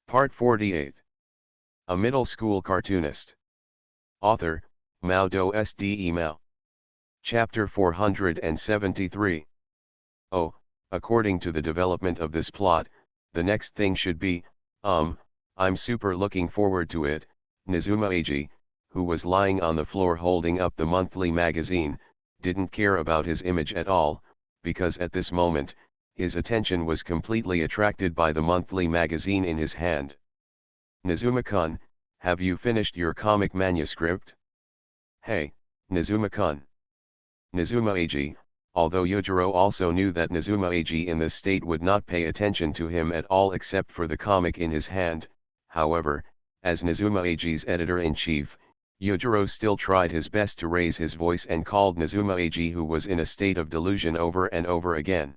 Part 48. A Middle School Cartoonist. Author, Mao Do Sde Mao. Chapter 473. Oh, according to the development of this plot, the next thing should be, I'm super looking forward to it. Nizuma Eiji, who was lying on the floor holding up the monthly magazine, didn't care about his image at all, because at this moment, his attention was completely attracted by the monthly magazine in his hand. Nizuma-kun, have you finished your comic manuscript? Hey, Nizuma-kun. Nizuma Eiji, although Yujiro also knew that Nizuma Eiji in this state would not pay attention to him at all except for the comic in his hand, however, as Nizuma Eiji's editor-in-chief, Yujiro still tried his best to raise his voice and called Nizuma Eiji, who was in a state of delusion, over and over again.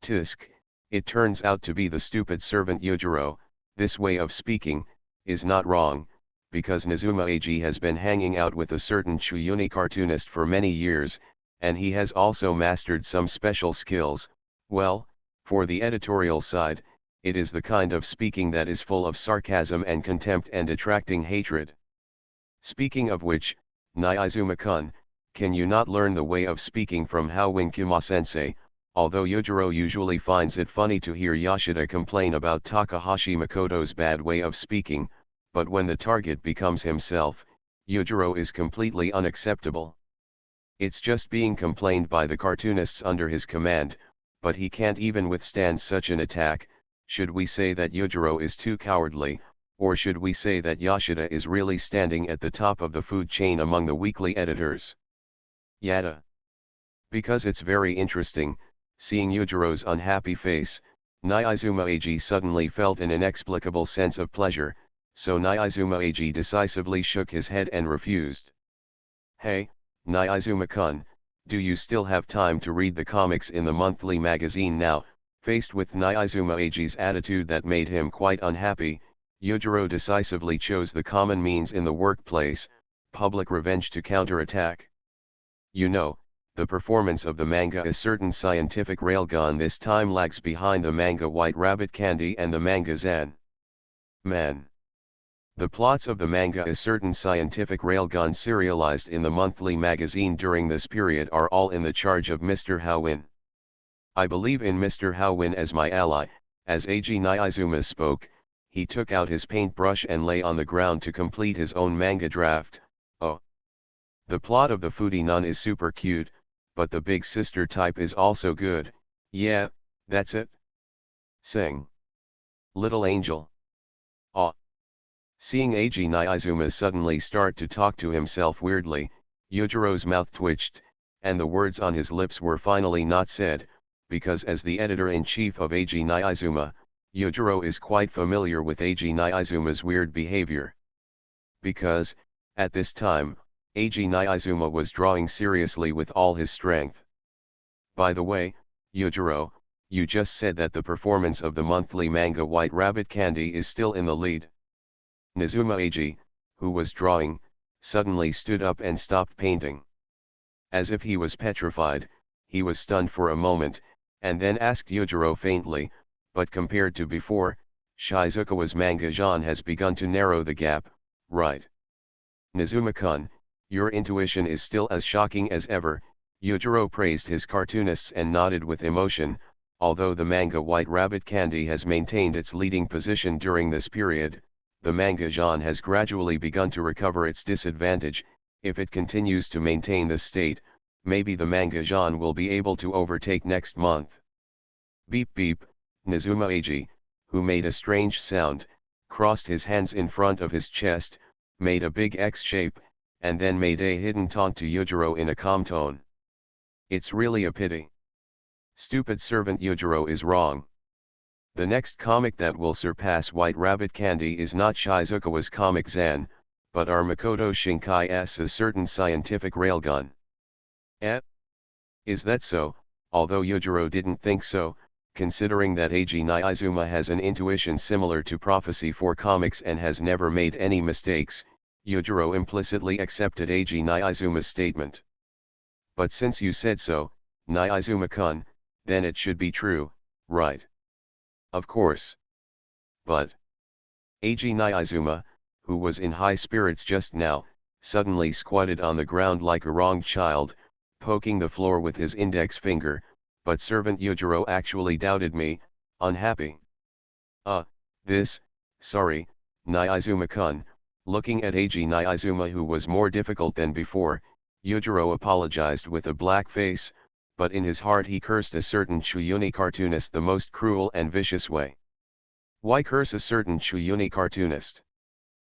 Tisk, it turns out to be the stupid servant Yujiro. This way of speaking is not wrong, because Nizuma Eiji has been hanging out with a certain Chuyuni cartoonist for many years, and he has also mastered some special skills. Well, for the editorial side, it is the kind of speaking that is full of sarcasm and contempt and attracting hatred. Speaking of which, Nizuma-kun, can you not learn the way of speaking from Howin Kuma-sensei? Although Yujiro usually finds it funny to hear Yoshida complain about Takahashi Makoto's bad way of speaking, but when the target becomes himself, Yujiro is completely unacceptable. It's just being complained by the cartoonists under his command, but he can't even withstand such an attack. Should we say that Yujiro is too cowardly, or should we say that Yoshida is really standing at the top of the food chain among the weekly editors? Yada. Because it's very interesting, seeing Yujiro's unhappy face, Nizuma Eiji suddenly felt an inexplicable sense of pleasure, so Nizuma Eiji decisively shook his head and refused. Hey, Nizuma-kun, do you still have time to read the comics in the monthly magazine now? Faced with Nizuma Eiji's attitude that made him quite unhappy, Yujiro decisively chose the common means in the workplace, public revenge, to counterattack. You know, the performance of the manga A Certain Scientific Railgun this time lags behind the manga White Rabbit Candy and the manga Zen Man. The plots of the manga A Certain Scientific Railgun serialized in the monthly magazine during this period are all in the charge of Mr. Howin. I believe in Mr. Howin as my ally. As Eiji Nizuma spoke, he took out his paintbrush and lay on the ground to complete his own manga draft. Oh. The plot of the foodie nun is super cute, but the big sister type is also good. Yeah, that's it. Sing. Little Angel. Aw. Seeing Eiji Nizuma suddenly start to talk to himself weirdly, Yujiro's mouth twitched, and the words on his lips were finally not said, because as the editor-in-chief of Eiji Nizuma, Yujiro is quite familiar with Eiji Nizuma's weird behavior. Because, at this time, Eiji Nizuma was drawing seriously with all his strength. By the way, Yujiro, you just said that the performance of the monthly manga White Rabbit Candy is still in the lead. Nizuma Eiji, who was drawing, suddenly stood up and stopped painting. As if he was petrified, he was stunned for a moment, and then asked Yujiro faintly, but compared to before, Shizukawa's manga genre has begun to narrow the gap, right? Nizuma-kun, your intuition is still as shocking as ever. Yujiro praised his cartoonists and nodded with emotion. Although the manga White Rabbit Candy has maintained its leading position during this period, the manga genre has gradually begun to recover its disadvantage. If it continues to maintain this state, maybe the manga genre will be able to overtake next month. Beep beep. Nizuma Eiji, who made a strange sound, crossed his hands in front of his chest, made a big X shape, and then made a hidden taunt to Yujiro in a calm tone. It's really a pity. Stupid servant Yujiro is wrong. The next comic that will surpass White Rabbit Candy is not Shizukawa's comic Zan, but our Makoto Shinkai's A Certain Scientific Railgun. Eh? Is that so? Although Yujiro didn't think so, considering that Eiji Nizuma has an intuition similar to prophecy for comics and has never made any mistakes, Yujiro implicitly accepted Eiji Nizuma's statement. But since you said so, Nizuma-kun, then it should be true, right? Of course. But Eiji Nyaizuma, who was in high spirits just now, suddenly squatted on the ground like a wronged child, poking the floor with his index finger, but Servant Yujiro actually doubted me, unhappy. Sorry, Nyaizuma-kun, looking at Eiji Nyaizuma, who was more difficult than before, Yujiro apologized with a black face, but in his heart he cursed a certain Chuyuni cartoonist the most cruel and vicious way. Why curse a certain Chuyuni cartoonist?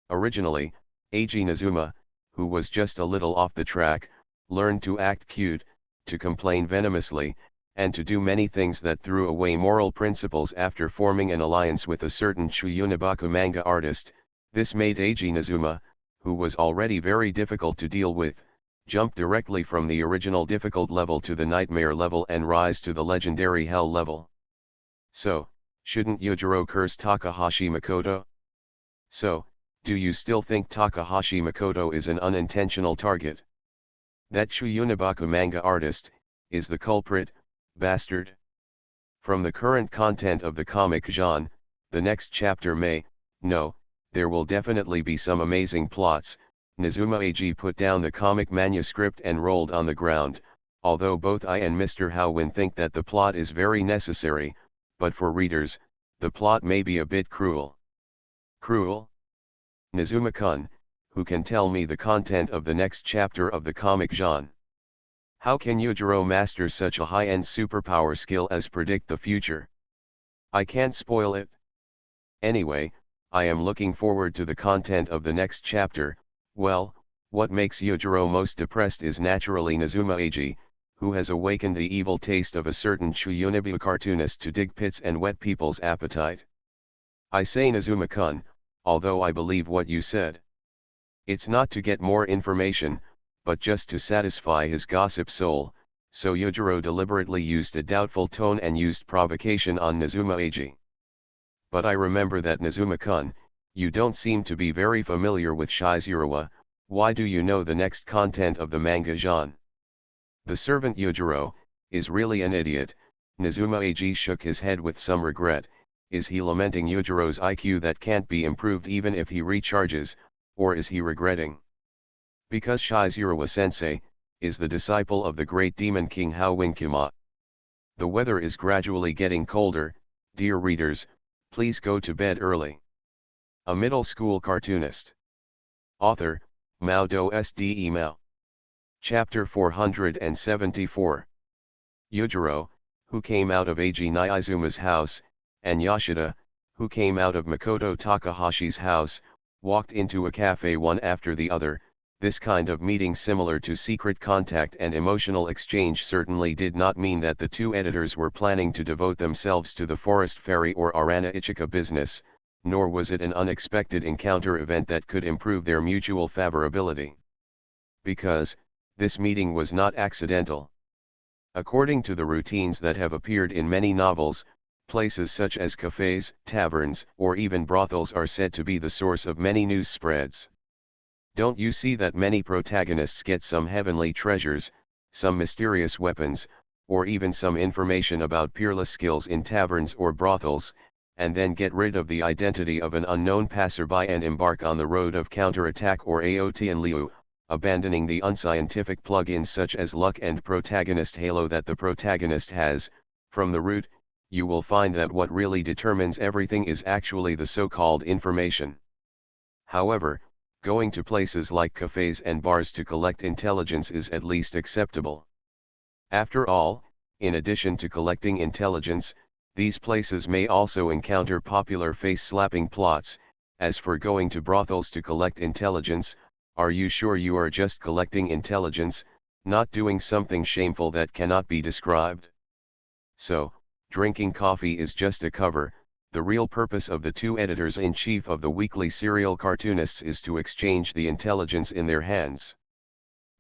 Originally, Eiji Nizuma, who was just a little off the track, learned to act cute, to complain venomously, and to do many things that threw away moral principles after forming an alliance with a certain Chuyunibaku manga artist. This made Eiji Nizuma, who was already very difficult to deal with, jump directly from the original difficult level to the nightmare level and rise to the legendary hell level. So, shouldn't Yujiro curse Takahashi Makoto? So, do you still think Takahashi Makoto is an unintentional target? That Chuyunibaku manga artist, is the culprit, bastard? From the current content of the comic genre, the next chapter there will definitely be some amazing plots. Nizuma Eiji put down the comic manuscript and rolled on the ground, although both I and Mr. Howin think that the plot is very necessary, but for readers, the plot may be a bit cruel. Cruel? Nizuma-kun, who can tell me the content of the next chapter of the comic genre? How can Yujiro master such a high-end superpower skill as predict the future? I can't spoil it. Anyway, I am looking forward to the content of the next chapter. Well, what makes Yujiro most depressed is naturally Nizuma Eiji, who has awakened the evil taste of a certain Chuyunibaku cartoonist to dig pits and whet people's appetite. I say Nizuma-kun, although I believe what you said. It's not to get more information, but just to satisfy his gossip soul, so Yujiro deliberately used a doubtful tone and used provocation on Nizuma Eiji. But I remember that Nizuma-kun, you don't seem to be very familiar with Shizurawa. Why do you know the next content of the manga genre? The servant Yujiro is really an idiot. Nizuma Eiji shook his head with some regret. Is he lamenting Yujiro's IQ that can't be improved even if he recharges, or is he regretting? Because Shizurawa-sensei is the disciple of the great demon king Howin-kuma. The weather is gradually getting colder. Dear readers, please go to bed early. A middle school cartoonist. Author, MaleProtagonist. Email. Chapter 474. Yujiro, who came out of Eiji Nyazuma's house, and Yoshida, who came out of Makoto Takahashi's house, walked into a cafe one after the other. This kind of meeting, similar to secret contact and emotional exchange, certainly did not mean that the two editors were planning to devote themselves to the Forest Fairy or Arana Ichika business, nor was it an unexpected encounter event that could improve their mutual favorability. Because, this meeting was not accidental. According to the routines that have appeared in many novels, places such as cafes, taverns, or even brothels are said to be the source of many news spreads. Don't you see that many protagonists get some heavenly treasures, some mysterious weapons, or even some information about peerless skills in taverns or brothels, and then get rid of the identity of an unknown passerby and embark on the road of counterattack or AOT and Liu, abandoning the unscientific plugins such as luck and protagonist halo that the protagonist has? From the root, you will find that what really determines everything is actually the so-called information. However, going to places like cafes and bars to collect intelligence is at least acceptable. After all, in addition to collecting intelligence, these places may also encounter popular face-slapping plots. As for going to brothels to collect intelligence, are you sure you are just collecting intelligence, not doing something shameful that cannot be described? So, drinking coffee is just a cover. The real purpose of the two editors-in-chief of the weekly serial cartoonists is to exchange the intelligence in their hands.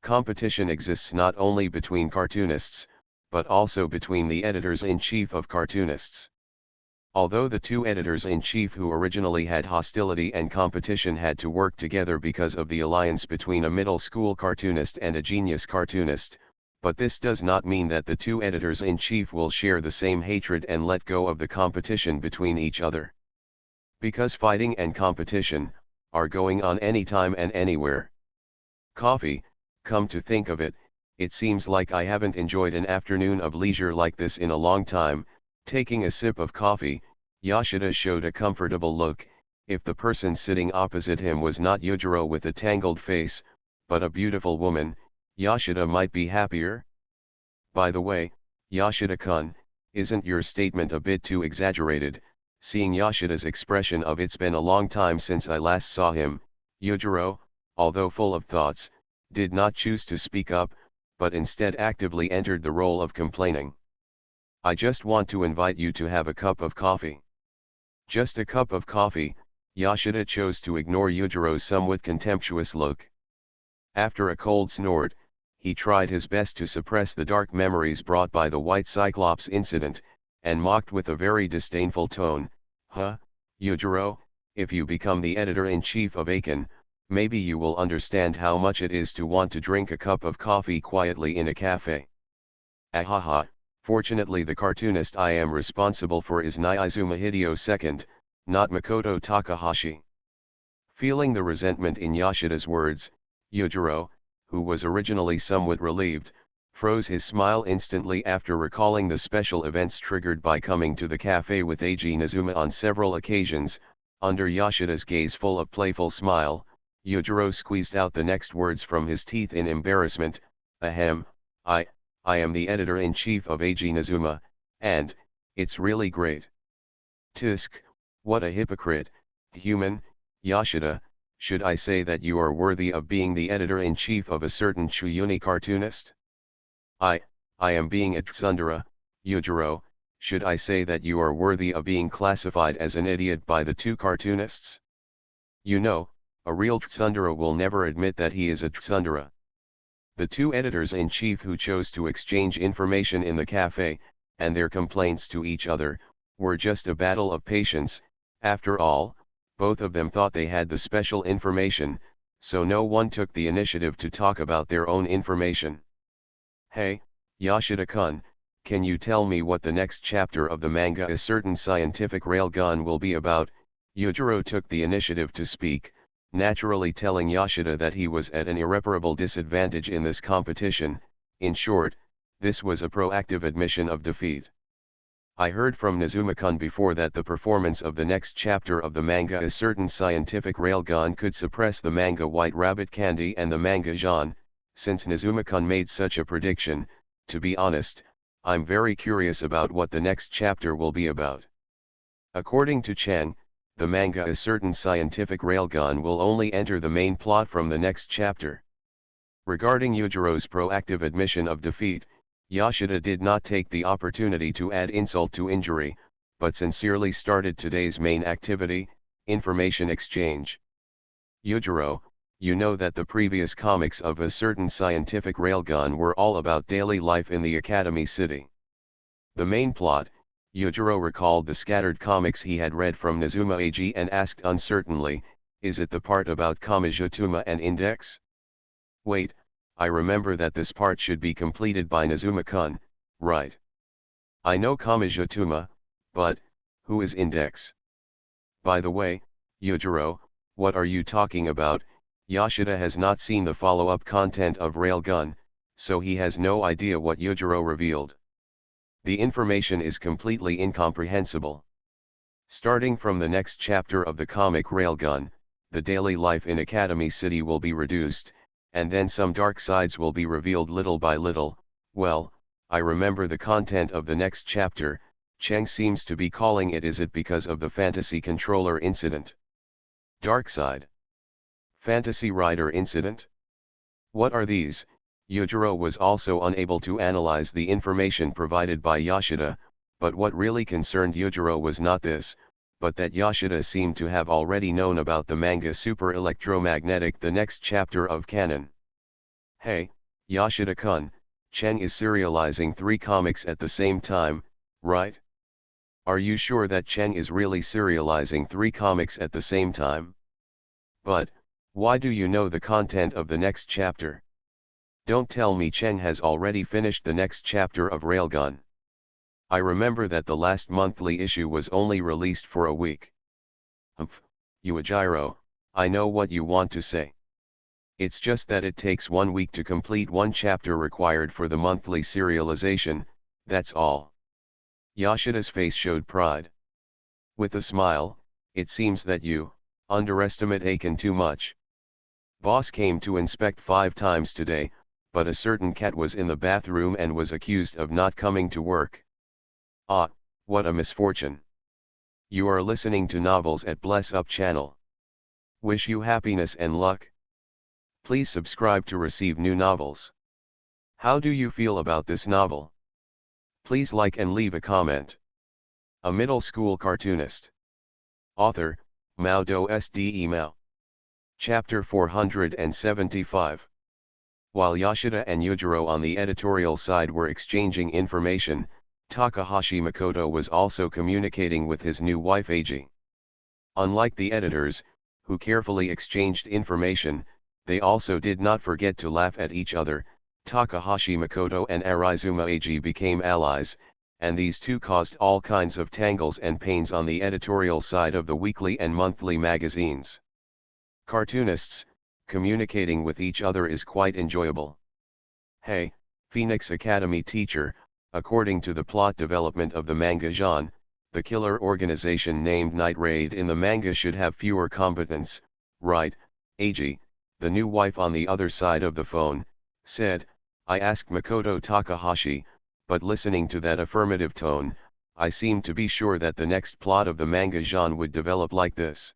Competition exists not only between cartoonists, but also between the editors-in-chief of cartoonists. Although the two editors-in-chief who originally had hostility and competition had to work together because of the alliance between a middle school cartoonist and a genius cartoonist, but this does not mean that the two editors-in-chief will share the same hatred and let go of the competition between each other. Because fighting and competition are going on anytime and anywhere. Coffee, come to think of it, it seems like I haven't enjoyed an afternoon of leisure like this in a long time. Taking a sip of coffee, Yoshida showed a comfortable look. If the person sitting opposite him was not Yujiro with a tangled face, but a beautiful woman, Yoshida might be happier. By the way, Yoshida-kun, isn't your statement a bit too exaggerated? Seeing Yoshida's expression of "it's been a long time since I last saw him," Yujiro, although full of thoughts, did not choose to speak up, but instead actively entered the role of complaining. "I just want to invite you to have a cup of coffee." Just a cup of coffee, Yoshida chose to ignore Yujiro's somewhat contemptuous look. After a cold snort, he tried his best to suppress the dark memories brought by the White Cyclops incident, and mocked with a very disdainful tone, "Huh, Yujiro, if you become the editor-in-chief of Aiken, maybe you will understand how much it is to want to drink a cup of coffee quietly in a cafe." Ahaha, fortunately the cartoonist I am responsible for is Nyaizuma Hideo II, not Makoto Takahashi. Feeling the resentment in Yoshida's words, Yujiro, who was originally somewhat relieved, froze his smile instantly after recalling the special events triggered by coming to the cafe with Eiji Nizuma on several occasions. Under Yoshida's gaze full of playful smile, Yujiro squeezed out the next words from his teeth in embarrassment. Ahem, I am the editor-in-chief of Eiji Nizuma, and it's really great. Tisk, what a hypocrite, human, Yoshida. Should I say that you are worthy of being the editor-in-chief of a certain Chuyuni cartoonist? I am being a tsundere, Yujiro. Should I say that you are worthy of being classified as an idiot by the two cartoonists? You know, a real tsundere will never admit that he is a tsundere. The two editors-in-chief who chose to exchange information in the cafe, and their complaints to each other, were just a battle of patience. After all, both of them thought they had the special information, so no one took the initiative to talk about their own information. Hey, Yoshida-kun, can you tell me what the next chapter of the manga A Certain Scientific Railgun will be about? Yujiro took the initiative to speak, naturally telling Yoshida that he was at an irreparable disadvantage in this competition. In short, this was a proactive admission of defeat. I heard from Nizuma-kun before that the performance of the next chapter of the manga A Certain Scientific Railgun could suppress the manga White Rabbit Candy and the manga genre. Since Nizuma-kun made such a prediction, to be honest, I'm very curious about what the next chapter will be about. According to Chang, the manga A Certain Scientific Railgun will only enter the main plot from the next chapter. Regarding Yujiro's proactive admission of defeat, Yoshida did not take the opportunity to add insult to injury, but sincerely started today's main activity, information exchange. Yujiro, you know that the previous comics of A Certain Scientific Railgun were all about daily life in the Academy City. The main plot, Yujiro recalled the scattered comics he had read from Nizuma Eiji and asked uncertainly, is it the part about Kamijutuma and Index? Wait, I remember that this part should be completed by Nizuma-kun, right? I know Kamijutuma, but who is Index? By the way, Yujiro, what are you talking about? Yoshida has not seen the follow-up content of Railgun, so he has no idea what Yujiro revealed. The information is completely incomprehensible. Starting from the next chapter of the comic Railgun, the daily life in Academy City will be reduced, and then some dark sides will be revealed little by little. Well, I remember the content of the next chapter. Cheng seems to be calling it, is it because of the Fantasy Controller incident? Dark side? Fantasy Rider incident? What are these? Yujiro was also unable to analyze the information provided by Yoshida, but what really concerned Yujiro was not this, but that Yoshida seemed to have already known about the manga Super Electromagnetic, the next chapter of canon. Hey, Yoshida-kun, Cheng is serializing 3 comics at the same time, right? Are you sure that Cheng is really serializing 3 comics at the same time? But, why do you know the content of the next chapter? Don't tell me Cheng has already finished the next chapter of Railgun. I remember that the last monthly issue was only released for a week. Humph, Yuajiro, I know what you want to say. It's just that it takes 1 week to complete one chapter required for the monthly serialization, that's all. Yoshida's face showed pride. With a smile, it seems that you underestimate Aiken too much. Boss came to inspect 5 times today, but a certain cat was in the bathroom and was accused of not coming to work. Ah, what a misfortune. You are listening to novels at Bless Up channel. Wish you happiness and luck. Please subscribe to receive new novels. How do you feel about this novel? Please like and leave a comment. A middle school cartoonist. Author, MaleProtagonist. Chapter 475. While Yoshida and Yujiro on the editorial side were exchanging information, Takahashi Makoto was also communicating with his new wife Eiji. Unlike the editors, who carefully exchanged information, they also did not forget to laugh at each other. Takahashi Makoto and Arizuma Eiji became allies, and these two caused all kinds of tangles and pains on the editorial side of the weekly and monthly magazines. Cartoonists, communicating with each other is quite enjoyable. Hey, Phoenix Academy teacher, according to the plot development of the manga genre, the killer organization named Night Raid in the manga should have fewer combatants, right? Eiji, the new wife on the other side of the phone, said. I asked Makoto Takahashi, but listening to that affirmative tone, I seemed to be sure that the next plot of the manga genre would develop like this.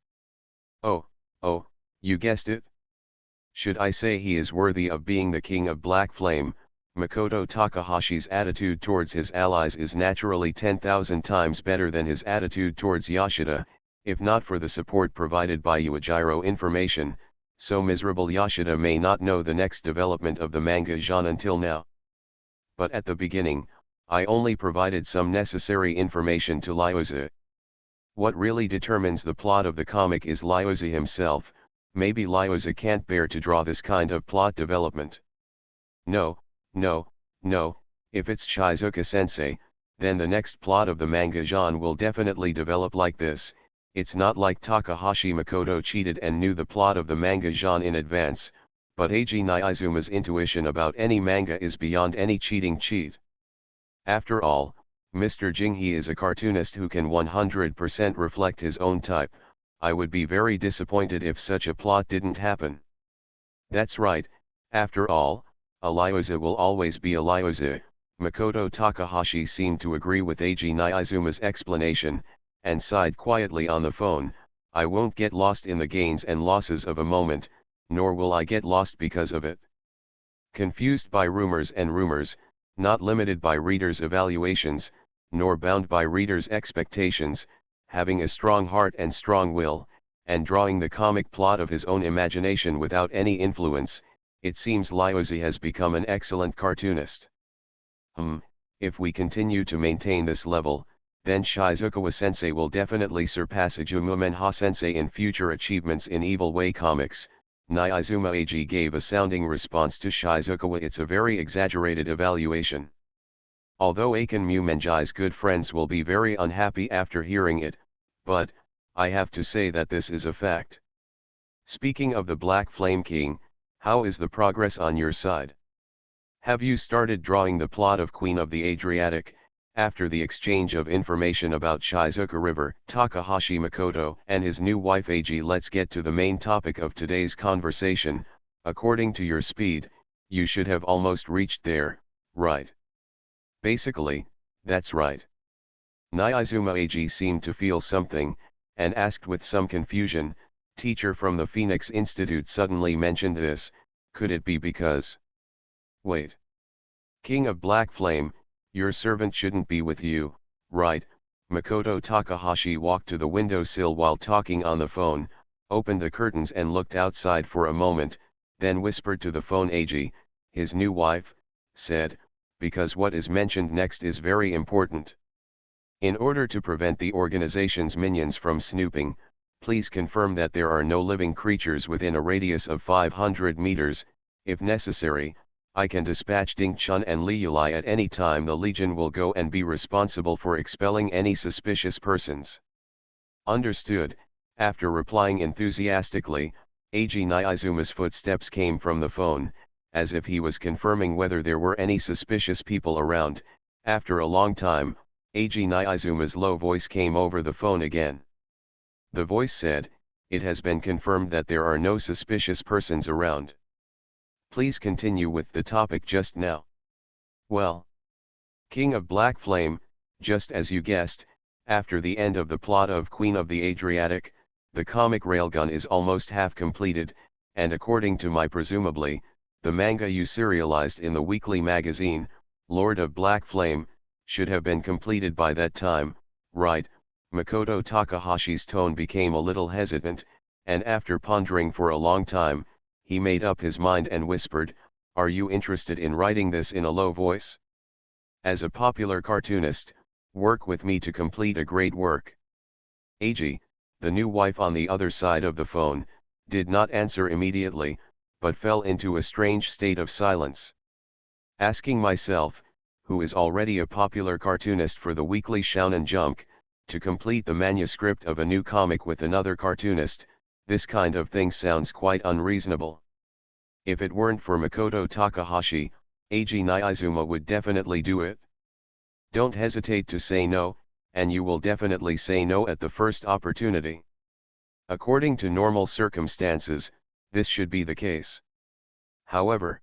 Oh, you guessed it? Should I say he is worthy of being the king of Black Flame? Makoto Takahashi's attitude towards his allies is naturally 10,000 times better than his attitude towards Yoshida, if not for the support provided by Yuajiro information, so miserable Yoshida may not know the next development of the manga genre until now. But at the beginning, I only provided some necessary information to Ryuza. What really determines the plot of the comic is Ryuza himself. Maybe Ryuza can't bear to draw this kind of plot development. No, if it's Shizuka-sensei, then the next plot of the manga genre will definitely develop like this. It's not like Takahashi Makoto cheated and knew the plot of the manga genre in advance, but Eiji Niizuma's intuition about any manga is beyond any cheat. After all, Mr. Jinghee is a cartoonist who can 100% reflect his own type. I would be very disappointed if such a plot didn't happen. That's right, after all, a Ryuza will always be a Ryuza. Makoto Takahashi seemed to agree with Eiji Niizuma's explanation, and sighed quietly on the phone. I won't get lost in the gains and losses of a moment, nor will I get lost because of it. Confused by rumors, not limited by readers' evaluations, nor bound by readers' expectations, having a strong heart and strong will, and drawing the comic plot of his own imagination without any influence, it seems Ryuza has become an excellent cartoonist. If we continue to maintain this level, then Shizukawa-sensei will definitely surpass Ajuma Menha-sensei in future achievements in Evil Way comics. Niizuma Eiji gave a sounding response to Shizukawa. It's a very exaggerated evaluation. Although Aiken Mumenji's good friends will be very unhappy after hearing it, but, I have to say that this is a fact. Speaking of the Black Flame King, how is the progress on your side? Have you started drawing the plot of Queen of the Adriatic? After the exchange of information about Shizuka River, Takahashi Makoto and his new wife Eiji, let's get to the main topic of today's conversation. According to your speed, you should have almost reached there, right? Basically, that's right. Niizuma Eiji seemed to feel something, and asked with some confusion, teacher from the Phoenix Institute suddenly mentioned this, could it be because... Wait. King of Black Flame, your servant shouldn't be with you, right? Makoto Takahashi walked to the windowsill while talking on the phone, opened the curtains and looked outside for a moment, then whispered to the phone. Eiji, his new wife, said, because what is mentioned next is very important. In order to prevent the organization's minions from snooping, please confirm that there are no living creatures within a radius of 500 meters, if necessary. I can dispatch Ding Chun and Li Yulai at any time. The Legion will go and be responsible for expelling any suspicious persons. Understood. After replying enthusiastically, Eiji Naizuma's footsteps came from the phone, as if he was confirming whether there were any suspicious people around. After a long time, Eiji Naizuma's low voice came over the phone again. The voice said, "It has been confirmed that there are no suspicious persons around. Please continue with the topic just now." Well, King of Black Flame, just as you guessed, after the end of the plot of Queen of the Adriatic, the comic railgun is almost half completed, and according to my presumably, the manga you serialized in the weekly magazine, Lord of Black Flame, should have been completed by that time, right? Makoto Takahashi's tone became a little hesitant, and after pondering for a long time, he made up his mind and whispered, "Are you interested in writing this in a low voice? As a popular cartoonist, work with me to complete a great work." Eiji, the new wife on the other side of the phone, did not answer immediately, but fell into a strange state of silence. Asking myself, who is already a popular cartoonist for the weekly Shonen Jump, to complete the manuscript of a new comic with another cartoonist, this kind of thing sounds quite unreasonable. If it weren't for Makoto Takahashi, Eiji Naiizuma would definitely do it. Don't hesitate to say no, and you will definitely say no at the first opportunity. According to normal circumstances, this should be the case. However,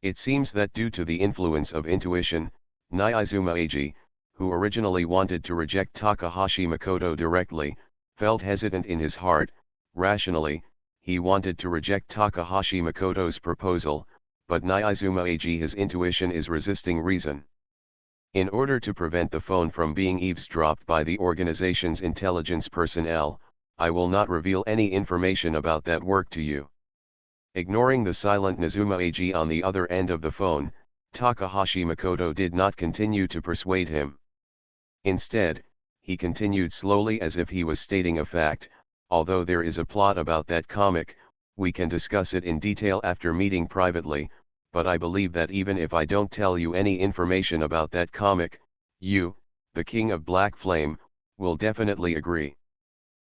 it seems that due to the influence of intuition, Naiizuma Eiji, who originally wanted to reject Takahashi Makoto directly, felt hesitant in his heart. Rationally, he wanted to reject Takahashi Makoto's proposal, but Naiizuma Eiji, his intuition is resisting reason. In order to prevent the phone from being eavesdropped by the organization's intelligence personnel, I will not reveal any information about that work to you. Ignoring the silent Nizuma Eiji on the other end of the phone, Takahashi Makoto did not continue to persuade him. Instead, he continued slowly as if he was stating a fact, "Although there is a plot about that comic, we can discuss it in detail after meeting privately, but I believe that even if I don't tell you any information about that comic, you, the King of Black Flame, will definitely agree."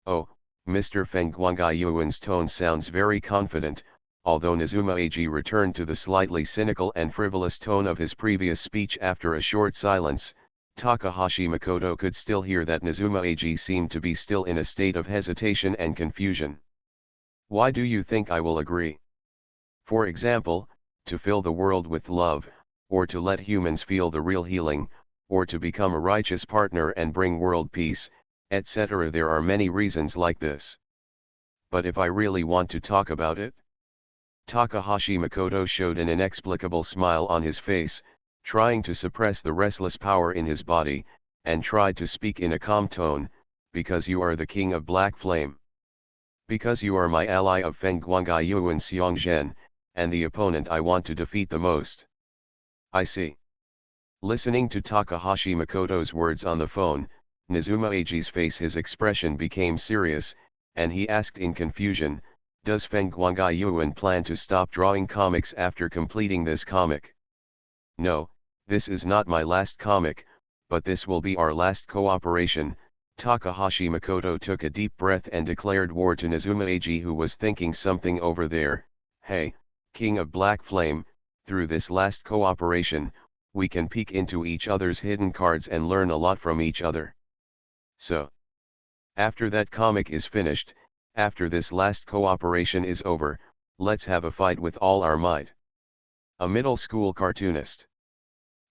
"Oh, Mr. Feng Guangaiyuan's tone sounds very confident," although Nizuma Eiji returned to the slightly cynical and frivolous tone of his previous speech after a short silence. Takahashi Makoto could still hear that Nizuma Eiji seemed to be still in a state of hesitation and confusion. "Why do you think I will agree? For example, to fill the world with love, or to let humans feel the real healing, or to become a righteous partner and bring world peace, etc. There are many reasons like this. But if I really want to talk about it..." Takahashi Makoto showed an inexplicable smile on his face, trying to suppress the restless power in his body, and tried to speak in a calm tone, "Because you are the King of Black Flame. Because you are my ally of Feng Guangaiyuan Xiongzhen, and the opponent I want to defeat the most." "I see." Listening to Takahashi Makoto's words on the phone, Nizuma Eiji's face, his expression became serious, and he asked in confusion, "Does Feng Guangaiyuan plan to stop drawing comics after completing this comic?" "No, this is not my last comic, but this will be our last cooperation." Takahashi Makoto took a deep breath and declared war to Nizuma Eiji, who was thinking something over there. "Hey, King of Black Flame, through this last cooperation, we can peek into each other's hidden cards and learn a lot from each other. So, after that comic is finished, after this last cooperation is over, let's have a fight with all our might." A middle school cartoonist.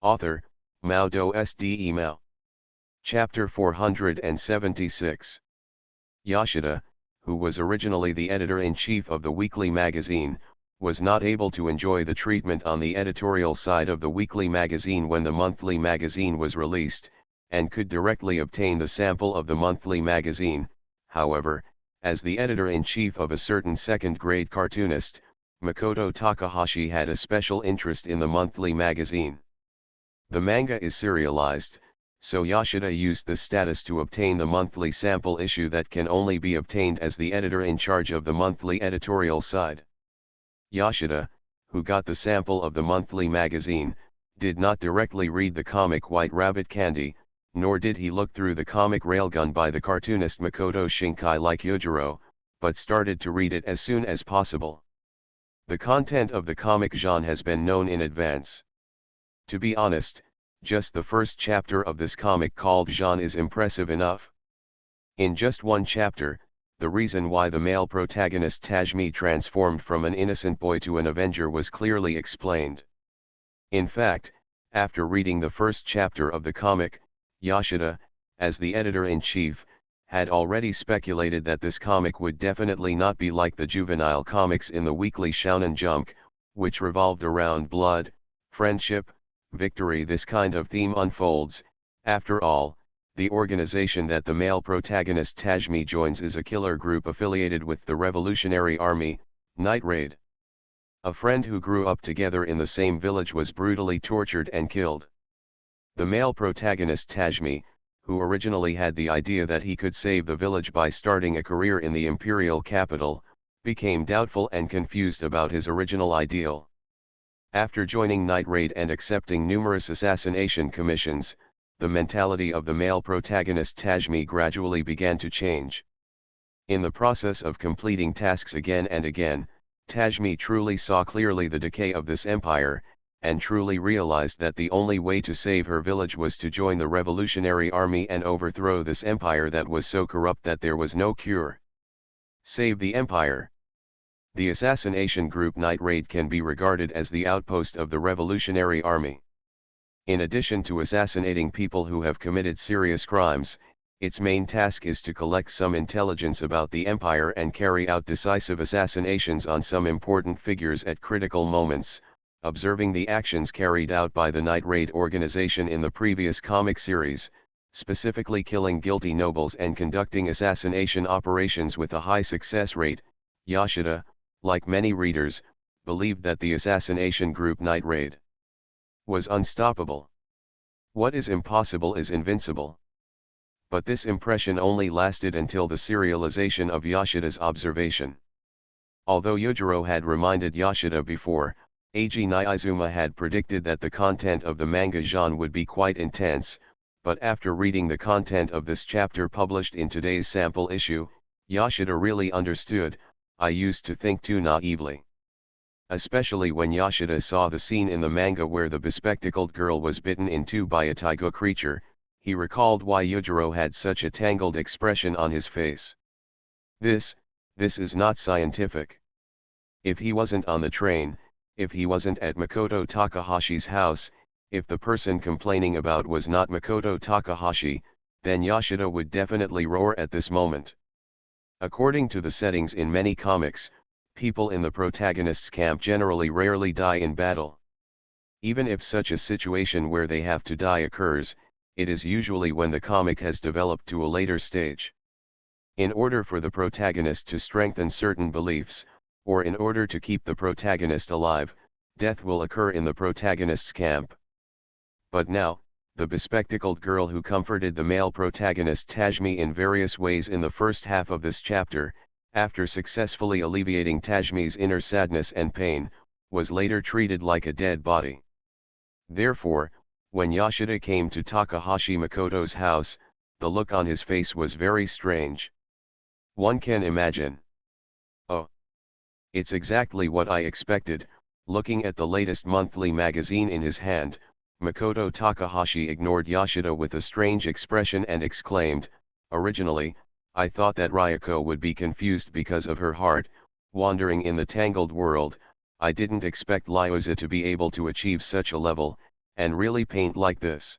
Author, Mao Do Sde Mao. Chapter 476. Yoshida, who was originally the editor-in-chief of the weekly magazine, was not able to enjoy the treatment on the editorial side of the weekly magazine when the monthly magazine was released, and could directly obtain the sample of the monthly magazine. However, as the editor-in-chief of a certain second-grade cartoonist, Makoto Takahashi had a special interest in the monthly magazine. The manga is serialized, so Yoshida used the status to obtain the monthly sample issue that can only be obtained as the editor in charge of the monthly editorial side. Yoshida, who got the sample of the monthly magazine, did not directly read the comic White Rabbit Candy, nor did he look through the comic railgun by the cartoonist Makoto Shinkai like Yujiro, but started to read it as soon as possible. The content of the comic genre has been known in advance. To be honest, just the first chapter of this comic called Genre is impressive enough. In just one chapter, the reason why the male protagonist Tajmi transformed from an innocent boy to an Avenger was clearly explained. In fact, after reading the first chapter of the comic, Yoshida, as the editor-in-chief, had already speculated that this comic would definitely not be like the juvenile comics in the weekly Shonen Jump, which revolved around blood, friendship, victory. This kind of theme unfolds. After all, the organization that the male protagonist Tajmi joins is a killer group affiliated with the Revolutionary Army, Night Raid. A friend who grew up together in the same village was brutally tortured and killed. The male protagonist Tajmi, who originally had the idea that he could save the village by starting a career in the imperial capital, became doubtful and confused about his original ideal. After joining Night Raid and accepting numerous assassination commissions, the mentality of the male protagonist Tajmi gradually began to change. In the process of completing tasks again and again, Tajmi truly saw clearly the decay of this empire, and truly realized that the only way to save her village was to join the Revolutionary Army and overthrow this empire that was so corrupt that there was no cure. Save the empire. The assassination group Night Raid can be regarded as the outpost of the Revolutionary Army. In addition to assassinating people who have committed serious crimes, its main task is to collect some intelligence about the empire and carry out decisive assassinations on some important figures at critical moments, observing the actions carried out by the Night Raid organization in the previous comic series, specifically killing guilty nobles and conducting assassination operations with a high success rate. Yoshida, like many readers, believed that the assassination group Night Raid was unstoppable. What is impossible is invincible. But this impression only lasted until the serialization of Yoshida's observation. Although Yujiro had reminded Yoshida before, Eiji Niizuma had predicted that the content of the manga genre would be quite intense, but after reading the content of this chapter published in today's sample issue, Yoshida really understood. I used to think too naively. Especially when Yoshida saw the scene in the manga where the bespectacled girl was bitten in two by a taiga creature, he recalled why Yujiro had such a tangled expression on his face. This is not scientific. If he wasn't on the train, if he wasn't at Makoto Takahashi's house, if the person complaining about was not Makoto Takahashi, then Yoshida would definitely roar at this moment. According to the settings in many comics, people in the protagonist's camp generally rarely die in battle. Even if such a situation where they have to die occurs, it is usually when the comic has developed to a later stage. In order for the protagonist to strengthen certain beliefs, or in order to keep the protagonist alive, death will occur in the protagonist's camp. But now, the bespectacled girl who comforted the male protagonist Tajmi in various ways in the first half of this chapter, after successfully alleviating Tajmi's inner sadness and pain, was later treated like a dead body. Therefore, when Yoshida came to Takahashi Makoto's house, the look on his face was very strange. One can imagine. Oh. It's exactly what I expected. Looking at the latest monthly magazine in his hand, Makoto Takahashi ignored Yoshida with a strange expression and exclaimed, "Originally, I thought that Ryuko would be confused because of her heart, wandering in the tangled world. I didn't expect Lyosa to be able to achieve such a level, and really paint like this.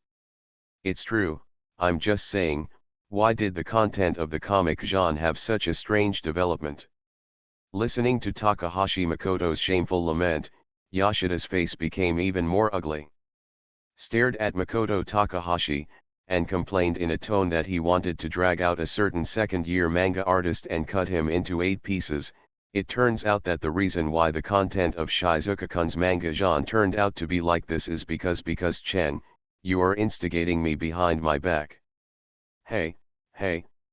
It's true, I'm just saying, why did the content of the comic genre have such a strange development?" Listening to Takahashi Makoto's shameful lament, Yoshida's face became even more ugly. Stared at Makoto Takahashi, and complained in a tone that he wanted to drag out a certain second-year manga artist and cut him into 8 pieces. It turns out that the reason why the content of Shizuka-kun's manga genre turned out to be like this is because Chen, you are instigating me behind my back. Hey,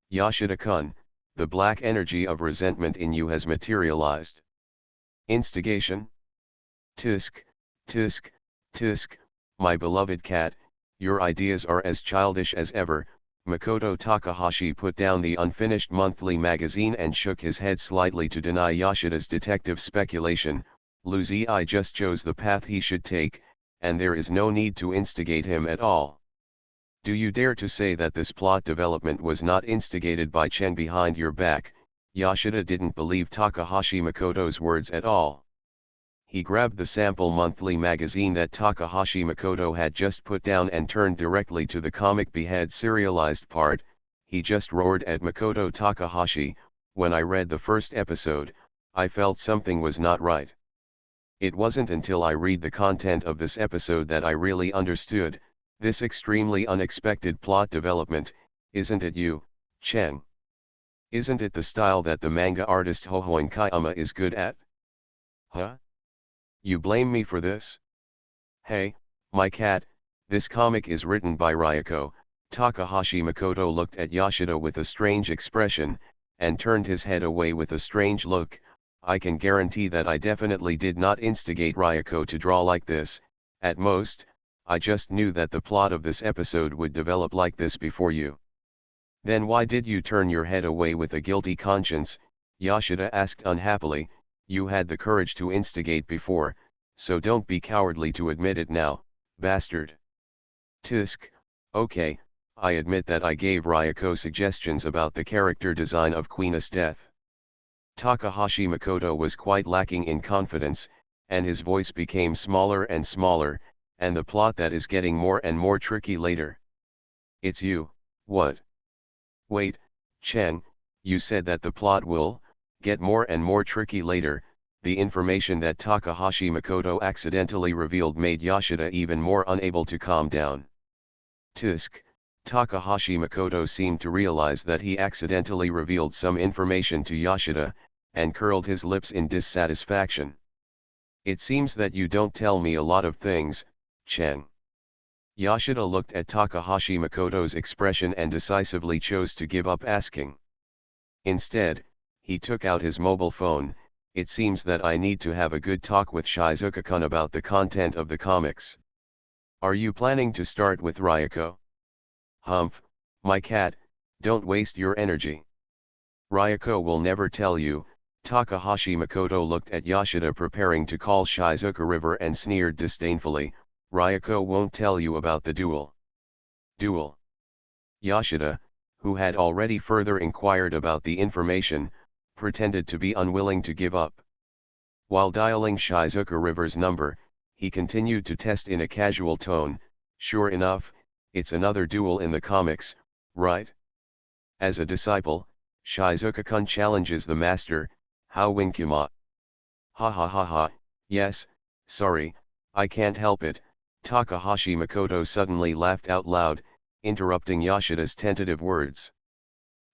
Yoshida-kun, the black energy of resentment in you has materialized. Instigation? Tisk, tisk, tisk, my beloved cat, Your ideas are as childish as ever. Makoto Takahashi put down the unfinished monthly magazine and shook his head slightly to deny Yoshida's detective speculation. Lucy, I just chose the path he should take, and there is no need to instigate him at all. Do you dare to say that this plot development was not instigated by Chen behind your back? Yoshida didn't believe Takahashi Makoto's words at all. He grabbed the sample monthly magazine that Takahashi Makoto had just put down and turned directly to the comic behead serialized part. He just roared at Makoto Takahashi, when I read the first episode, I felt something was not right. It wasn't until I read the content of this episode that I really understood, this extremely unexpected plot development, isn't it you, Chen? Isn't it the style that the manga artist Hohoin Kayama is good at? Huh? You blame me for this? Hey, my cat, this comic is written by Ryoko. Takahashi Makoto looked at Yoshida with a strange expression, and turned his head away with a strange look. I can guarantee that I definitely did not instigate Ryoko to draw like this. At most, I just knew that the plot of this episode would develop like this before you. Then why did you turn your head away with a guilty conscience? Yoshida asked unhappily. You had the courage to instigate before, so don't be cowardly to admit it now, bastard. Tisk, okay, I admit that I gave Ryoko suggestions about the character design of Queen's death. Takahashi Makoto was quite lacking in confidence, and his voice became smaller and smaller, and the plot that is getting more and more tricky later. It's you, what? Wait, Chen, you said that the plot will get more and more tricky later. The information that Takahashi Makoto accidentally revealed made Yoshida even more unable to calm down. Tisk, Takahashi Makoto seemed to realize that he accidentally revealed some information to Yoshida, and curled his lips in dissatisfaction. It seems that you don't tell me a lot of things, Chen. Yoshida looked at Takahashi Makoto's expression and decisively chose to give up asking. Instead, he took out his mobile phone. It seems that I need to have a good talk with Shizuka-kun about the content of the comics. Are you planning to start with Ryoko? Humph, my cat, don't waste your energy. Ryoko will never tell you. Takahashi Makoto looked at Yoshida preparing to call Shizuka River and sneered disdainfully. Ryoko won't tell you about the duel. Duel. Yoshida, who had already further inquired about the information, pretended to be unwilling to give up. While dialing Shizuka River's number, he continued to test in a casual tone. Sure enough, it's another duel in the comics, right? As a disciple, Shizuka-kun challenges the master, how Winkuma. Ha ha ha ha, yes, sorry, I can't help it. Takahashi Makoto suddenly laughed out loud, interrupting Yoshida's tentative words.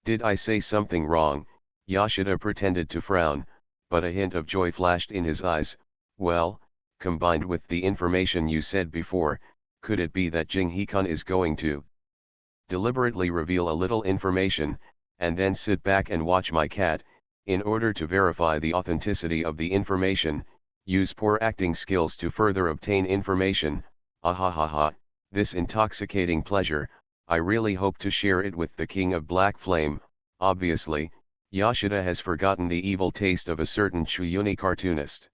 Did I say something wrong? Yoshida pretended to frown, but a hint of joy flashed in his eyes. Well, combined with the information you said before, could it be that Jinghee-kun is going to deliberately reveal a little information, and then sit back and watch my cat, in order to verify the authenticity of the information, use poor acting skills to further obtain information? Ahahaha, this intoxicating pleasure, I really hope to share it with the King of Black Flame. Obviously, Yoshida has forgotten the evil taste of a certain Chuyuni cartoonist.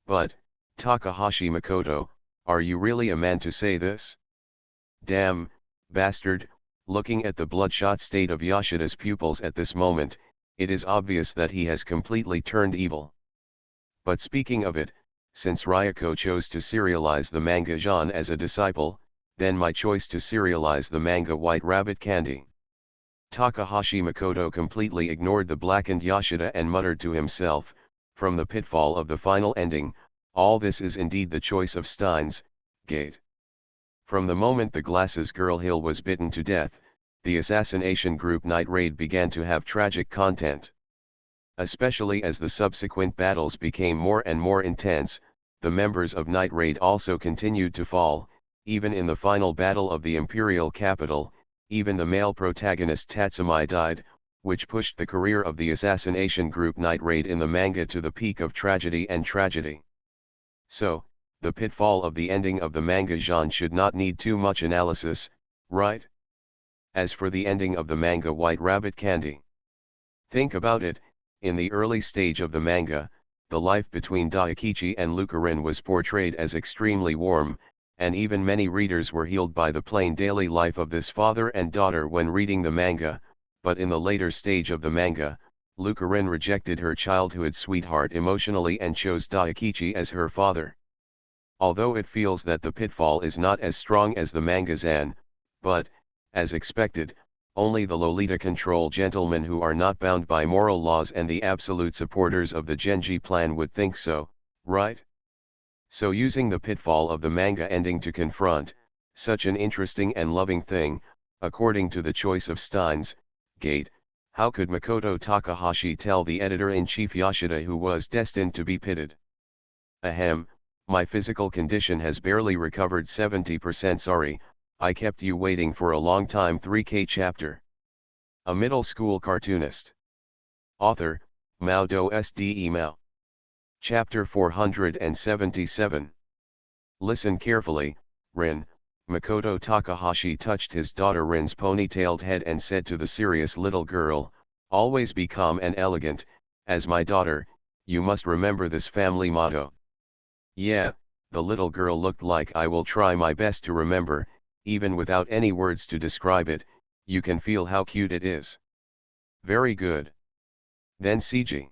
But, Takahashi Makoto, are you really a man to say this? Damn, bastard, looking at the bloodshot state of Yoshida's pupils at this moment, it is obvious that he has completely turned evil. But speaking of it, since Ryoko chose to serialize the manga Jean as a disciple, then my choice to serialize the manga White Rabbit Candy. Takahashi Makoto completely ignored the blackened Yoshida and muttered to himself, from the pitfall of the final ending, all this is indeed the choice of Steins Gate. From the moment the Glasses Girl Hill was bitten to death, the assassination group Night Raid began to have tragic content. Especially as the subsequent battles became more and more intense, the members of Night Raid also continued to fall. Even in the final battle of the Imperial capital, even the male protagonist Tatsumi died, which pushed the career of the assassination group Night Raid in the manga to the peak of tragedy and tragedy. So, the pitfall of the ending of the manga genre should not need too much analysis, right? As for the ending of the manga White Rabbit Candy, think about it. In the early stage of the manga, the life between Daikichi and Lucarin was portrayed as extremely warm, and even many readers were healed by the plain daily life of this father and daughter when reading the manga, but in the later stage of the manga, Lucarin rejected her childhood sweetheart emotionally and chose Daikichi as her father. Although it feels that the pitfall is not as strong as the manga's An, but, as expected, only the Lolita control gentlemen who are not bound by moral laws and the absolute supporters of the Genji plan would think so, right? So using the pitfall of the manga ending to confront such an interesting and loving thing, according to the choice of Steins Gate, how could Makoto Takahashi tell the editor-in-chief Yoshida, who was destined to be pitted? Ahem, my physical condition has barely recovered 70%. Sorry, I kept you waiting for a long time. 3K chapter. A middle school cartoonist. Author, Mao Do SD Mao. Chapter 477. Listen carefully, Rin. Makoto Takahashi touched his daughter Rin's ponytailed head and said to the serious little girl, "Always be calm and elegant, as my daughter, you must remember this family motto." Yeah, the little girl looked like I will try my best to remember, even without any words to describe it, you can feel how cute it is. Very good. Then CG.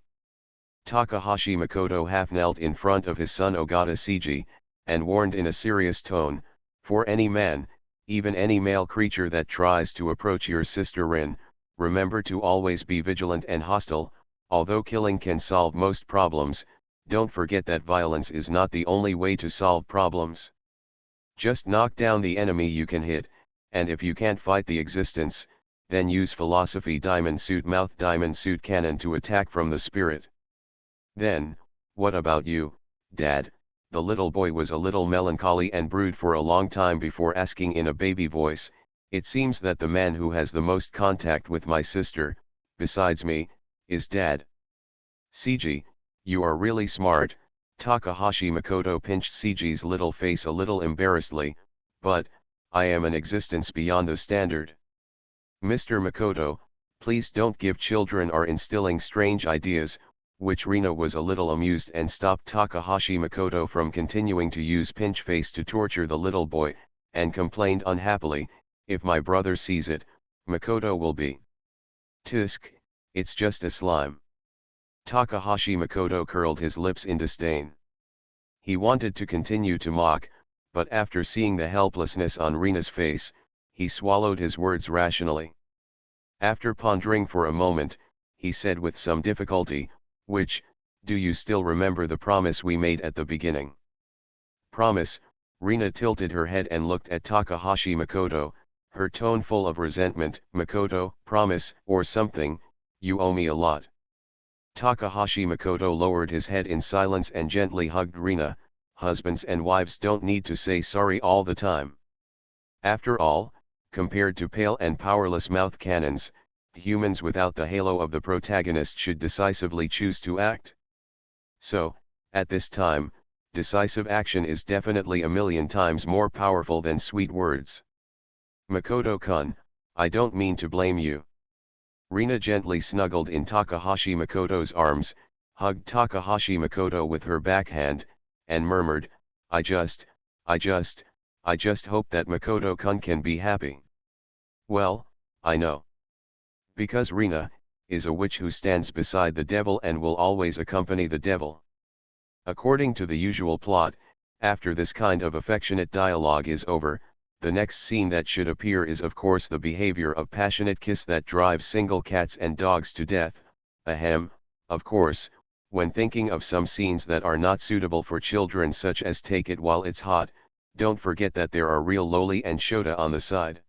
Takahashi Makoto half knelt in front of his son Ogata CG, and warned in a serious tone, "For any man, even any male creature that tries to approach your sister Rin, remember to always be vigilant and hostile. Although killing can solve most problems, don't forget that violence is not the only way to solve problems. Just knock down the enemy you can hit, and if you can't fight the existence, then use philosophy diamond suit mouth diamond suit cannon to attack from the spirit." Then, what about you, Dad? The little boy was a little melancholy and brooded for a long time before asking in a baby voice, "It seems that the man who has the most contact with my sister, besides me, is Dad." CG, you are really smart. Takahashi Makoto pinched CG's little face a little embarrassedly, "But, I am an existence beyond the standard." "Mr. Makoto, please don't give children are instilling strange ideas," which Rina was a little amused and stopped Takahashi Makoto from continuing to use pinch face to torture the little boy, and complained unhappily, "If my brother sees it, Makoto will be. Tisk, it's just a slime." Takahashi Makoto curled his lips in disdain. He wanted to continue to mock, but after seeing the helplessness on Rina's face, he swallowed his words rationally. After pondering for a moment, he said with some difficulty, do you still remember the promise we made at the beginning?" "Promise?" Rina tilted her head and looked at Takahashi Makoto, her tone full of resentment. "Makoto, promise, or something, you owe me a lot." Takahashi Makoto lowered his head in silence and gently hugged Rina. Husbands and wives don't need to say sorry all the time. After all, compared to pale and powerless mouth cannons, humans without the halo of the protagonist should decisively choose to act. So, at this time, decisive action is definitely a million times more powerful than sweet words. "Makoto-kun, I don't mean to blame you." Rina gently snuggled in Takahashi Makoto's arms, hugged Takahashi Makoto with her backhand, and murmured, I just hope that Makoto-kun can be happy." "Well, I know. Because Rina is a witch who stands beside the devil and will always accompany the devil." According to the usual plot, after this kind of affectionate dialogue is over, the next scene that should appear is of course the behavior of passionate kiss that drives single cats and dogs to death. Ahem, of course, when thinking of some scenes that are not suitable for children such as Take It While It's Hot, don't forget that there are real Loli and Shota on the side.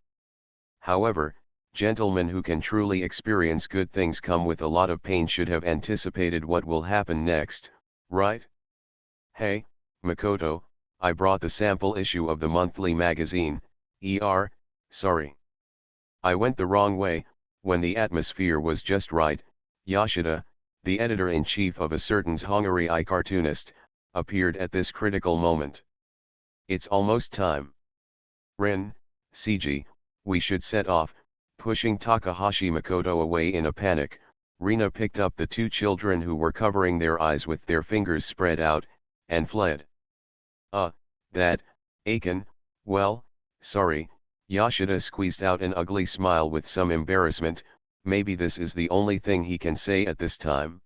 However, gentlemen who can truly experience good things come with a lot of pain should have anticipated what will happen next, right? "Hey, Makoto, I brought the sample issue of the monthly magazine, sorry. I went the wrong way, when the atmosphere was just right." Yoshida, the editor-in-chief of a certain Hongari cartoonist, appeared at this critical moment. It's almost time. Rin, CG, we should set off. Pushing Takahashi Makoto away in a panic, Rina picked up the two children who were covering their eyes with their fingers spread out, and fled. That, Aiken, well, sorry, Yoshida squeezed out an ugly smile with some embarrassment. Maybe this is the only thing he can say at this time.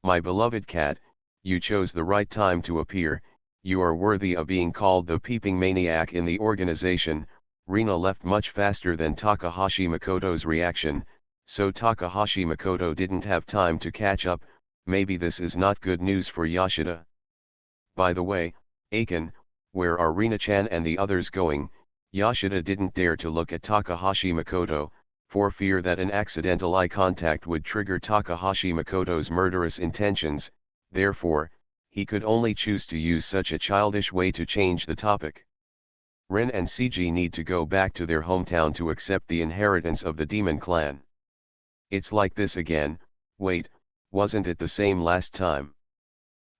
My beloved cat, you chose the right time to appear, you are worthy of being called the peeping maniac in the organization. Rina left much faster than Takahashi Makoto's reaction, so Takahashi Makoto didn't have time to catch up. Maybe this is not good news for Yoshida. By the way, Aiken, where are Rina-chan and the others going? Yoshida didn't dare to look at Takahashi Makoto, for fear that an accidental eye contact would trigger Takahashi Makoto's murderous intentions. Therefore, he could only choose to use such a childish way to change the topic. Ren and CG need to go back to their hometown to accept the inheritance of the demon clan. It's like this again. Wait, wasn't it the same last time?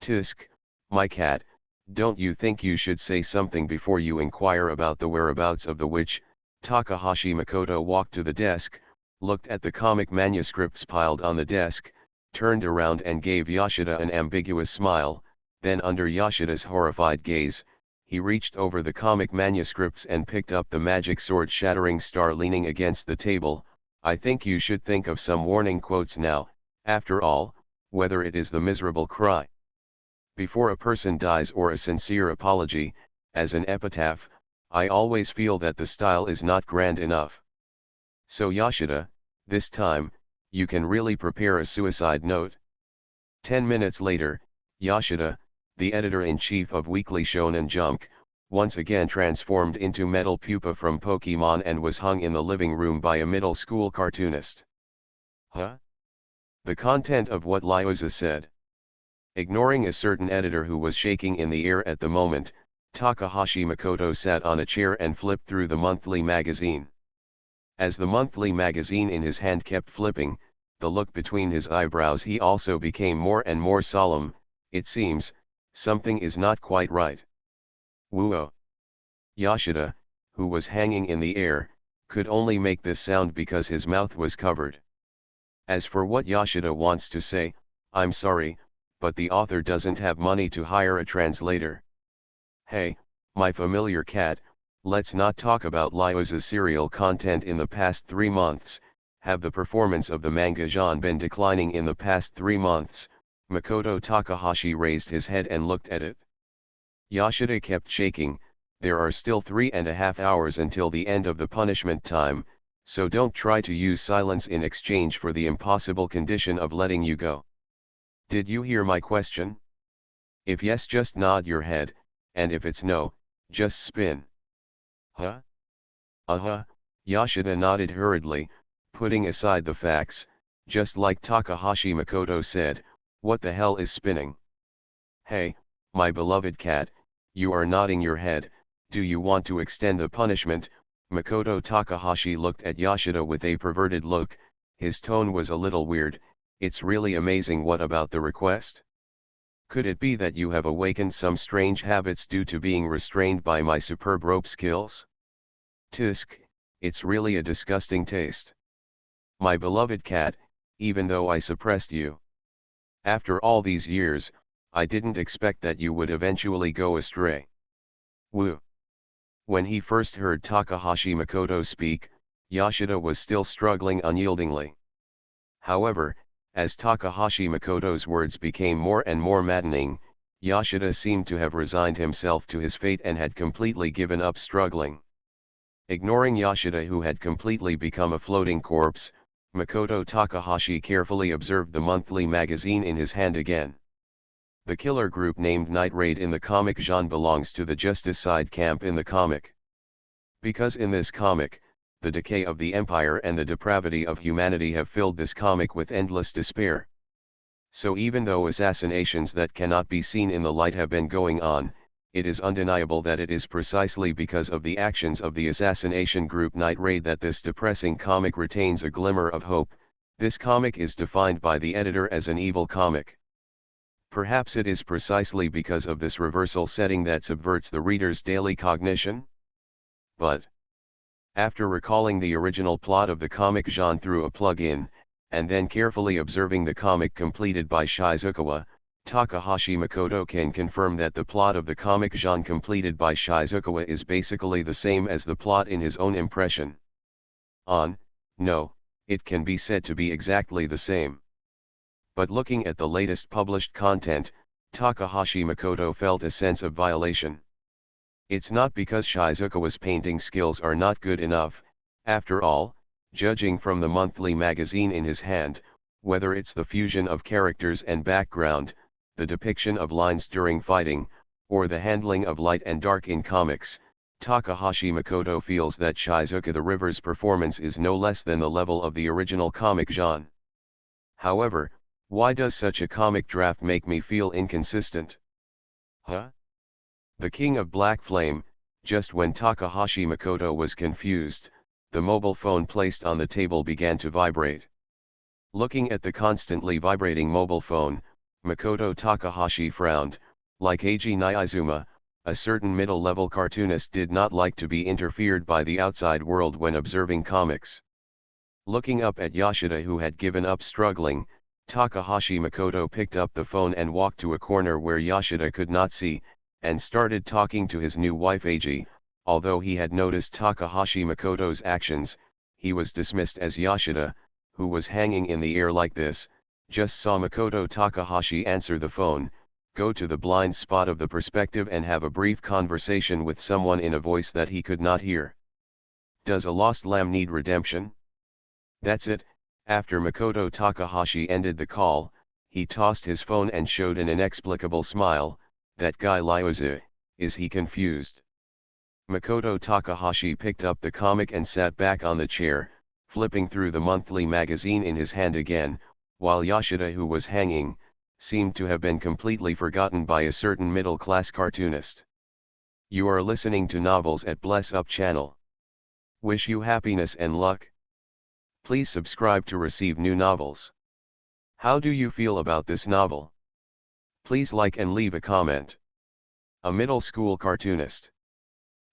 Tisk, my cat, don't you think you should say something before you inquire about the whereabouts of the witch? Takahashi Makoto walked to the desk, looked at the comic manuscripts piled on the desk, turned around and gave Yoshida an ambiguous smile. Then under Yoshida's horrified gaze, he reached over the comic manuscripts and picked up the magic sword shattering star leaning against the table. I think you should think of some warning quotes now. After all, whether it is the miserable cry before a person dies or a sincere apology, as an epitaph, I always feel that the style is not grand enough. So Yoshida, this time, you can really prepare a suicide note. 10 minutes later, Yoshida, the editor-in-chief of Weekly Shonen Jump, once again transformed into Metal Pupa from Pokemon and was hung in the living room by a middle school cartoonist. Huh? The content of what Lyosa said. Ignoring a certain editor who was shaking in the air at the moment, Takahashi Makoto sat on a chair and flipped through the monthly magazine. As the monthly magazine in his hand kept flipping, the look between his eyebrows he also became more and more solemn. It seems, something is not quite right. Woo-oh. Yoshida, who was hanging in the air, could only make this sound because his mouth was covered. As for what Yoshida wants to say, I'm sorry, but the author doesn't have money to hire a translator. Hey, my familiar cat, let's not talk about Lyosa's serial content in the past 3 months. Have the performance of the manga genre been declining in the past 3 months? Makoto Takahashi raised his head and looked at it. Yoshida kept shaking. There are still 3.5 hours until the end of the punishment time, so don't try to use silence in exchange for the impossible condition of letting you go. Did you hear my question? If yes, just nod your head, and if it's no, just spin. Huh? Uh-huh. Yoshida nodded hurriedly, putting aside the facts. Just like Takahashi Makoto said, what the hell is spinning? Hey, my beloved cat, you are nodding your head. Do you want to extend the punishment? Makoto Takahashi looked at Yoshida with a perverted look. His tone was a little weird. It's really amazing. What about the request? Could it be that you have awakened some strange habits due to being restrained by my superb rope skills? Tisk, it's really a disgusting taste. My beloved cat, even though I suppressed you. After all these years, I didn't expect that you would eventually go astray. Woo. When he first heard Takahashi Makoto speak, Yoshida was still struggling unyieldingly. However, as Takahashi Makoto's words became more and more maddening, Yoshida seemed to have resigned himself to his fate and had completely given up struggling. Ignoring Yoshida, who had completely become a floating corpse, Makoto Takahashi carefully observed the monthly magazine in his hand again. The killer group named Night Raid in the comic genre belongs to the Justice Side camp in the comic. Because in this comic, the decay of the empire and the depravity of humanity have filled this comic with endless despair. So even though assassinations that cannot be seen in the light have been going on, it is undeniable that it is precisely because of the actions of the assassination group Night Raid that this depressing comic retains a glimmer of hope. This comic is defined by the editor as an evil comic. Perhaps it is precisely because of this reversal setting that subverts the reader's daily cognition? But after recalling the original plot of the comic genre through a plug-in, and then carefully observing the comic completed by Shizukawa, Takahashi Makoto can confirm that the plot of the comic genre completed by Shizukawa is basically the same as the plot in his own impression. No, it can be said to be exactly the same. But looking at the latest published content, Takahashi Makoto felt a sense of violation. It's not because Shizukawa's painting skills are not good enough, after all, judging from the monthly magazine in his hand, whether it's the fusion of characters and background, the depiction of lines during fighting, or the handling of light and dark in comics, Takahashi Makoto feels that Shizuka the River's performance is no less than the level of the original comic genre. However, why does such a comic draft make me feel inconsistent? The King of Black Flame. Just when Takahashi Makoto was confused, the mobile phone placed on the table began to vibrate. Looking at the constantly vibrating mobile phone, Makoto Takahashi frowned. Like Eiji Niizuma, a certain middle-level cartoonist did not like to be interfered by the outside world when observing comics. Looking up at Yoshida, who had given up struggling, Takahashi Makoto picked up the phone and walked to a corner where Yoshida could not see, and started talking to his new wife Eiji. Although he had noticed Takahashi Makoto's actions, he was dismissed as Yoshida, who was hanging in the air like this, just saw Makoto Takahashi answer the phone, go to the blind spot of the perspective and have a brief conversation with someone in a voice that he could not hear. Does a lost lamb need redemption? That's it. After Makoto Takahashi ended the call, he tossed his phone and showed an inexplicable smile. That guy Lyuza, is he confused? Makoto Takahashi picked up the comic and sat back on the chair, flipping through the monthly magazine in his hand again, while Yoshida, who was hanging, seemed to have been completely forgotten by a certain middle-class cartoonist. You are listening to Novels at Bless Up channel. Wish you happiness and luck. Please subscribe to receive new novels. How do you feel about this novel? Please like and leave a comment. A middle school cartoonist.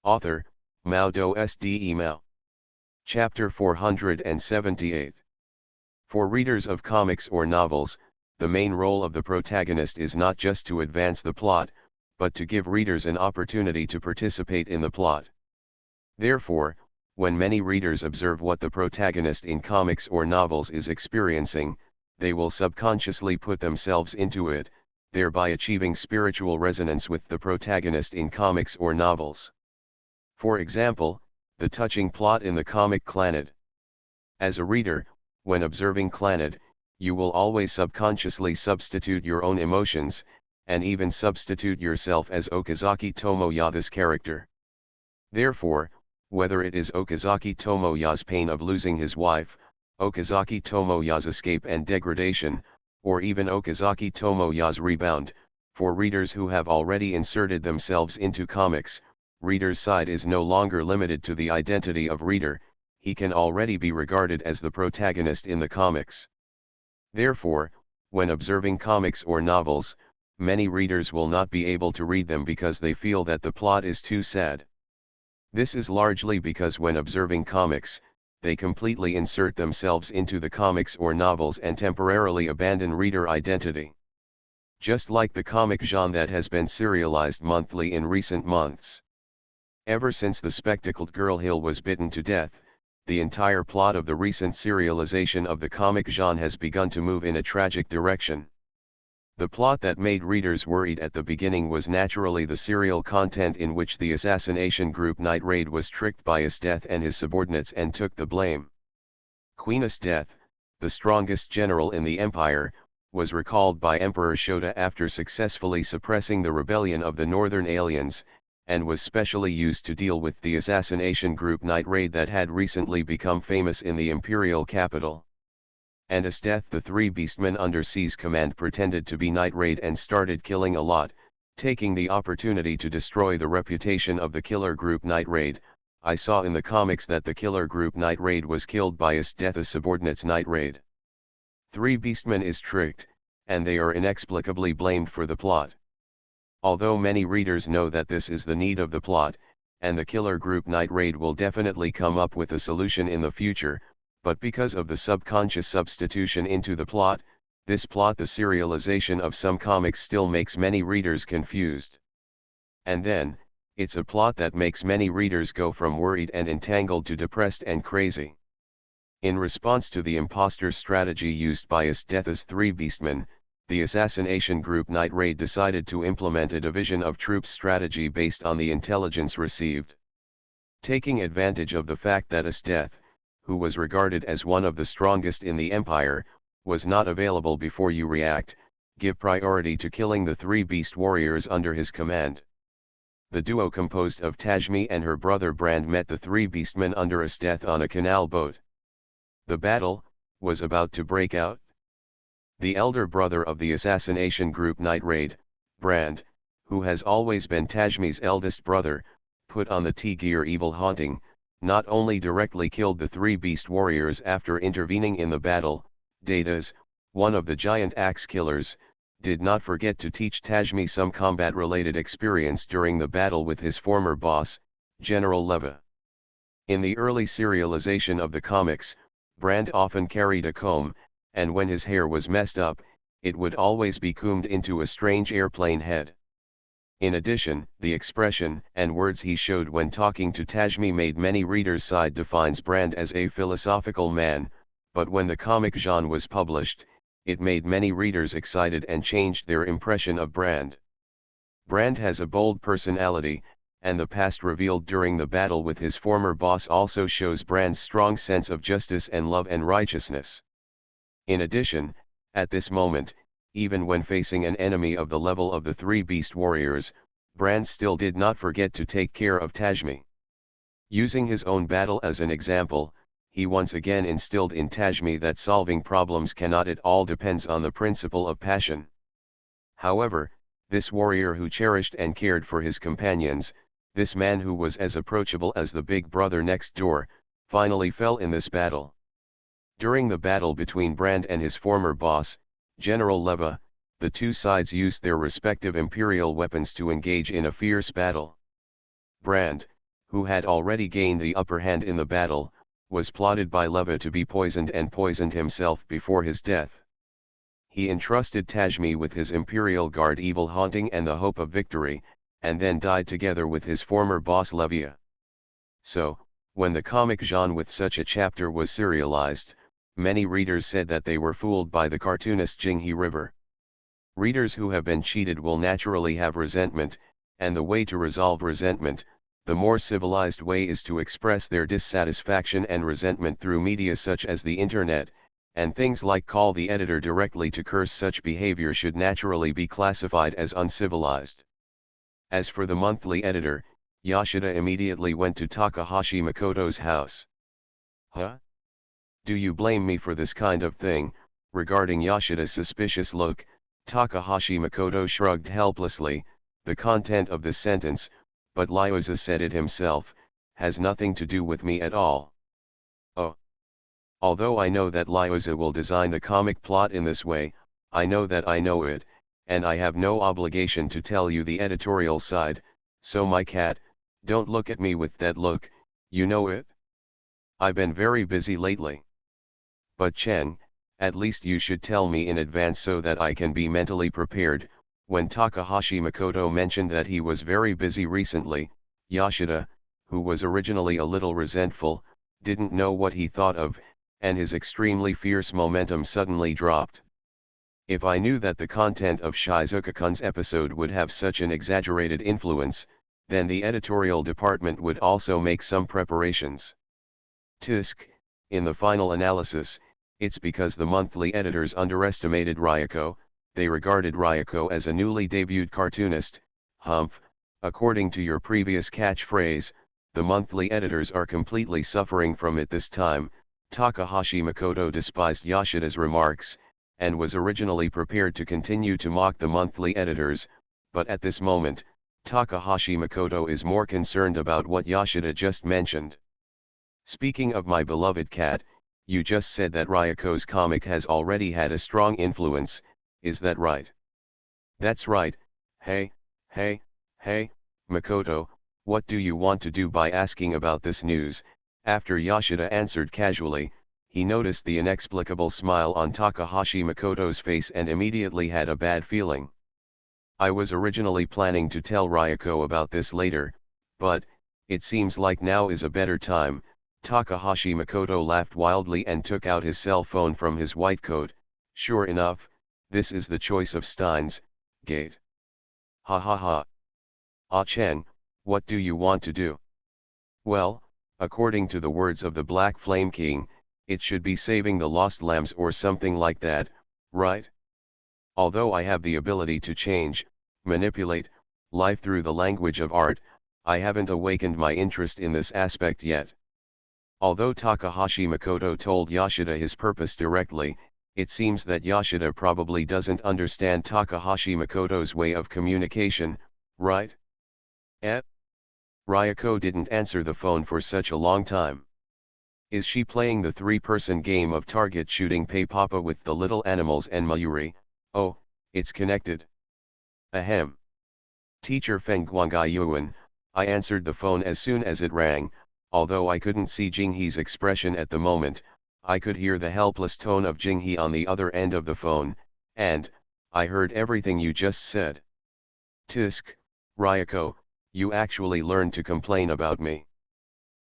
Author, MaleProtagonist. Chapter 478. For readers of comics or novels, the main role of the protagonist is not just to advance the plot, but to give readers an opportunity to participate in the plot. Therefore, when many readers observe what the protagonist in comics or novels is experiencing, they will subconsciously put themselves into it, thereby achieving spiritual resonance with the protagonist in comics or novels. For example, the touching plot in the comic Clannad. As a reader, when observing Clannad, you will always subconsciously substitute your own emotions, and even substitute yourself as Okazaki Tomoya's character. Therefore, whether it is Okazaki Tomoya's pain of losing his wife, Okazaki Tomoya's escape and degradation, or even Okazaki Tomoya's rebound, for readers who have already inserted themselves into comics, reader's side is no longer limited to the identity of reader, he can already be regarded as the protagonist in the comics. Therefore, when observing comics or novels, many readers will not be able to read them because they feel that the plot is too sad. This is largely because when observing comics, they completely insert themselves into the comics or novels and temporarily abandon reader identity. Just like the comic genre that has been serialized monthly in recent months. Ever since the spectacled girl Hill was bitten to death, the entire plot of the recent serialization of the comic genre has begun to move in a tragic direction. The plot that made readers worried at the beginning was naturally the serial content in which the assassination group Night Raid was tricked by his death and his subordinates and took the blame. Queen's death, the strongest general in the empire, was recalled by Emperor Shota after successfully suppressing the rebellion of the Northern Aliens, and was specially used to deal with the assassination group Night Raid that had recently become famous in the imperial capital. And as death, the three beastmen under C's command pretended to be Night Raid and started killing a lot, taking the opportunity to destroy the reputation of the killer group Night Raid. I saw in the comics that the killer group Night Raid was killed by his death as subordinates Night Raid. Three beastmen is tricked, and they are inexplicably blamed for the plot. Although many readers know that this is the need of the plot, and the killer group Night Raid will definitely come up with a solution in the future, but because of the subconscious substitution into the plot, the serialization of some comics still makes many readers confused. And then, it's a plot that makes many readers go from worried and entangled to depressed and crazy. In response to the imposter strategy used by Death's three beastmen, the assassination group Night Raid decided to implement a division of troops strategy based on the intelligence received. Taking advantage of the fact that Death, who was regarded as one of the strongest in the Empire, was not available before you react, give priority to killing the three beast warriors under his command. The duo composed of Tajmi and her brother Brand met the three beastmen under Death on a canal boat. The battle was about to break out. The elder brother of the assassination group Night Raid, Brand, who has always been Tajmi's eldest brother, put on the T-gear evil haunting, not only directly killed the three beast warriors after intervening in the battle, Datas, one of the giant axe killers, did not forget to teach Tajmi some combat-related experience during the battle with his former boss, General Leva. In the early serialization of the comics, Brand often carried a comb, and when his hair was messed up, it would always be combed into a strange airplane head. In addition, the expression and words he showed when talking to Tajmi made many readers side defines Brand as a philosophical man, but when the comic genre was published, it made many readers excited and changed their impression of Brand. Brand has a bold personality, and the past revealed during the battle with his former boss also shows Brand's strong sense of justice and love and righteousness. In addition, at this moment, even when facing an enemy of the level of the three beast warriors, Brand still did not forget to take care of Tajmi. Using his own battle as an example, he once again instilled in Tajmi that solving problems cannot at all depends on the principle of passion. However, this warrior who cherished and cared for his companions, this man who was as approachable as the big brother next door, finally fell in this battle. During the battle between Brand and his former boss, General Leva, the two sides used their respective imperial weapons to engage in a fierce battle. Brand, who had already gained the upper hand in the battle, was plotted by Leva to be poisoned and poisoned himself before his death. He entrusted Tajmi with his imperial guard evil haunting and the hope of victory, and then died together with his former boss Levia. So, when the comic genre with such a chapter was serialized, many readers said that they were fooled by the cartoonist Jinghe River. Readers who have been cheated will naturally have resentment, and the way to resolve resentment, the more civilized way, is to express their dissatisfaction and resentment through media such as the internet, and things like call the editor directly to curse such behavior should naturally be classified as uncivilized. As for the monthly editor, Yoshida immediately went to Takahashi Makoto's house. Huh? Do you blame me for this kind of thing? Regarding Yoshida's suspicious look, Takahashi Makoto shrugged helplessly. The content of this sentence, but Lyoza said it himself, has nothing to do with me at all. Oh. Although I know that Lyoza will design the comic plot in this way, I know that I know it, and I have no obligation to tell you the editorial side, so my cat, don't look at me with that look, you know it? I've been very busy lately. But Chen, at least you should tell me in advance so that I can be mentally prepared. When Takahashi Makoto mentioned that he was very busy recently, Yoshida, who was originally a little resentful, didn't know what he thought of, and his extremely fierce momentum suddenly dropped. If I knew that the content of Shizuka-kun's episode would have such an exaggerated influence, then the editorial department would also make some preparations. Tisk, in the final analysis, it's because the monthly editors underestimated Ryuko. They regarded Ryuko as a newly debuted cartoonist. Humph, according to your previous catchphrase, the monthly editors are completely suffering from it this time. Takahashi Makoto despised Yoshida's remarks, and was originally prepared to continue to mock the monthly editors, but at this moment, Takahashi Makoto is more concerned about what Yoshida just mentioned. Speaking of my beloved cat, you just said that Ryuko's comic has already had a strong influence, is that right? That's right. Hey, hey, hey, Makoto, what do you want to do by asking about this news? After Yoshida answered casually, he noticed the inexplicable smile on Takahashi Makoto's face and immediately had a bad feeling. I was originally planning to tell Ryoko about this later, but, it seems like now is a better time. Takahashi Makoto laughed wildly and took out his cell phone from his white coat. Sure enough, this is the choice of Steins Gate. Ha ha ha. Ah Chen, what do you want to do? Well, according to the words of the Black Flame King, it should be saving the lost lambs or something like that, right? Although I have the ability to change, manipulate, life through the language of art, I haven't awakened my interest in this aspect yet. Although Takahashi Makoto told Yoshida his purpose directly, it seems that Yoshida probably doesn't understand Takahashi Makoto's way of communication, right? Ryoko didn't answer the phone for such a long time. Is she playing the three-person game of target shooting Pei Papa with the little animals and Mayuri? Oh, it's connected. Ahem. Teacher Feng Guangai Yuan, I answered the phone as soon as it rang. Although I couldn't see Jinghee's expression at the moment, I could hear the helpless tone of Jinghee on the other end of the phone, and, I heard everything you just said. Tisk, Ryoko, you actually learned to complain about me.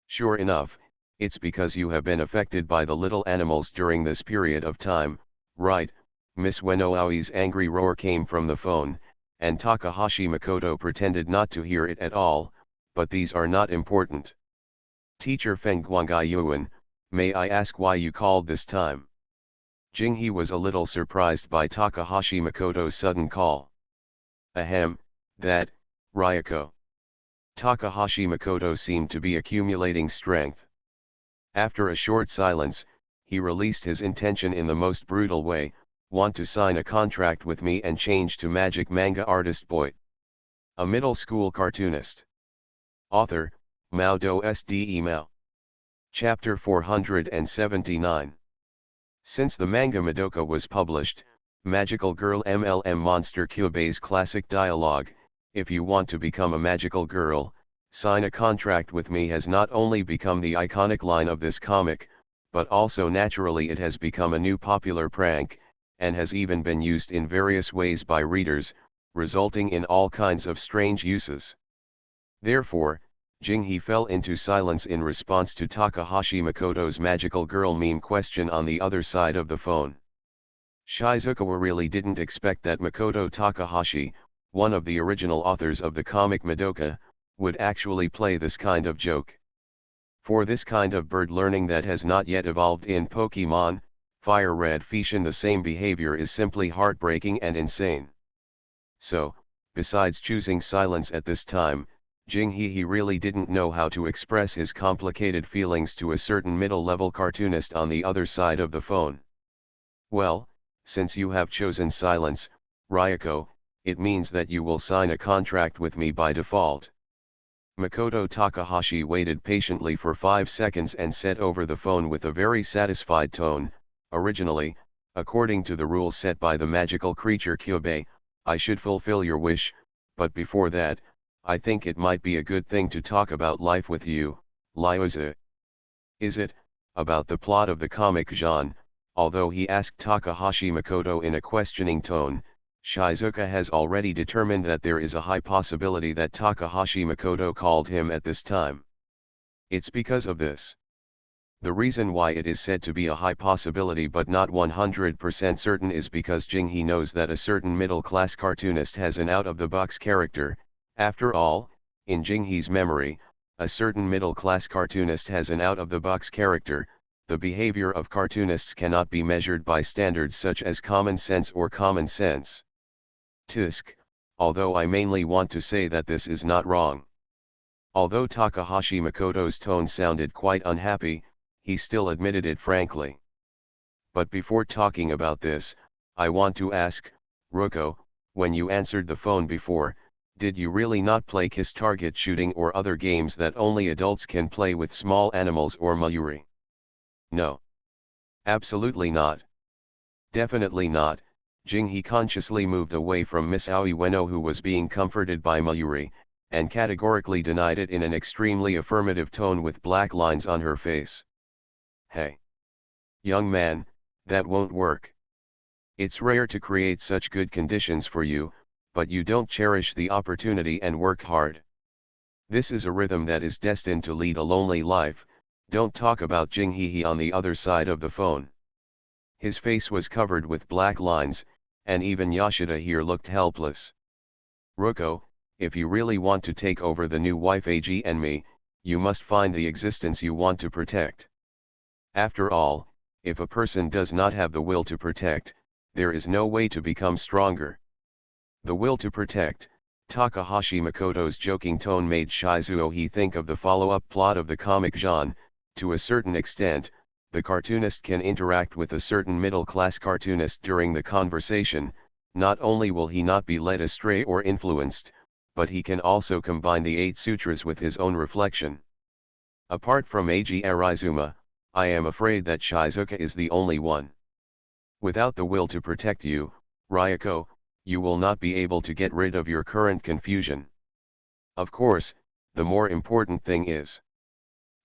Sure enough, it's because you have been affected by the little animals during this period of time, right? Miss Wenoaoi's angry roar came from the phone, and Takahashi Makoto pretended not to hear it at all, but these are not important. Teacher Feng Guangai Yuan, may I ask why you called this time? Jinghee was a little surprised by Takahashi Makoto's sudden call. Ahem, that, Ryoko. Takahashi Makoto seemed to be accumulating strength. After a short silence, he released his intention in the most brutal way, want to sign a contract with me and change to magic manga artist boy. A middle school cartoonist. Author, Mao Do SD Email. Chapter 479. Since the manga Madoka was published, Magical Girl MLM Monster Kyubei's classic dialogue, if you want to become a magical girl, sign a contract with me has not only become the iconic line of this comic, but also naturally it has become a new popular prank, and has even been used in various ways by readers, resulting in all kinds of strange uses. Therefore, Jinghee fell into silence in response to Takahashi Makoto's magical girl meme question on the other side of the phone. Shizukawa really didn't expect that Makoto Takahashi, one of the original authors of the comic Madoka, would actually play this kind of joke. For this kind of bird learning that has not yet evolved in Pokemon, Fire Red Fission, the same behavior is simply heartbreaking and insane. So, besides choosing silence at this time, Jinghee really didn't know how to express his complicated feelings to a certain middle-level cartoonist on the other side of the phone. Well, since you have chosen silence, Ryoko, it means that you will sign a contract with me by default. Makoto Takahashi waited patiently for 5 seconds and said over the phone with a very satisfied tone, originally, according to the rules set by the magical creature Kyubei, I should fulfill your wish, but before that, I think it might be a good thing to talk about life with you, Lyuza. Is it, about the plot of the comic genre? Although he asked Takahashi Makoto in a questioning tone, Shizuka has already determined that there is a high possibility that Takahashi Makoto called him at this time. It's because of this. The reason why it is said to be a high possibility but not 100% certain is because Jinghee knows that a certain middle-class cartoonist has an out-of-the-box character. After all, in Jinghee's memory, a certain middle-class cartoonist has an out-of-the-box character. The behavior of cartoonists cannot be measured by standards such as common sense or common sense. Tisk, although I mainly want to say that this is not wrong. Although Takahashi Makoto's tone sounded quite unhappy, he still admitted it frankly. But before talking about this, I want to ask, Ryoko, when you answered the phone before, did you really not play kiss target shooting or other games that only adults can play with small animals or Mayuri? No. Absolutely not. Definitely not, Jinghe consciously moved away from Miss Aoi Ueno, who was being comforted by Mayuri, and categorically denied it in an extremely affirmative tone with black lines on her face. Hey! Young man, that won't work. It's rare to create such good conditions for you, but you don't cherish the opportunity and work hard. This is a rhythm that is destined to lead a lonely life. Don't talk about Jinghe on the other side of the phone. His face was covered with black lines, and even Yoshida here looked helpless. Ruko, if you really want to take over the new wife AG and me, you must find the existence you want to protect. After all, if a person does not have the will to protect, there is no way to become stronger. The will to protect. Takahashi Makoto's joking tone made Shizuohi think of the follow-up plot of the comic genre. To a certain extent, the cartoonist can interact with a certain middle-class cartoonist during the conversation. Not only will he not be led astray or influenced, but he can also combine the 8 sutras with his own reflection. Apart from Eiji Arizuma, I am afraid that Shizuka is the only one. Without the will to protect you, Ryoko, you will not be able to get rid of your current confusion. Of course, the more important thing is.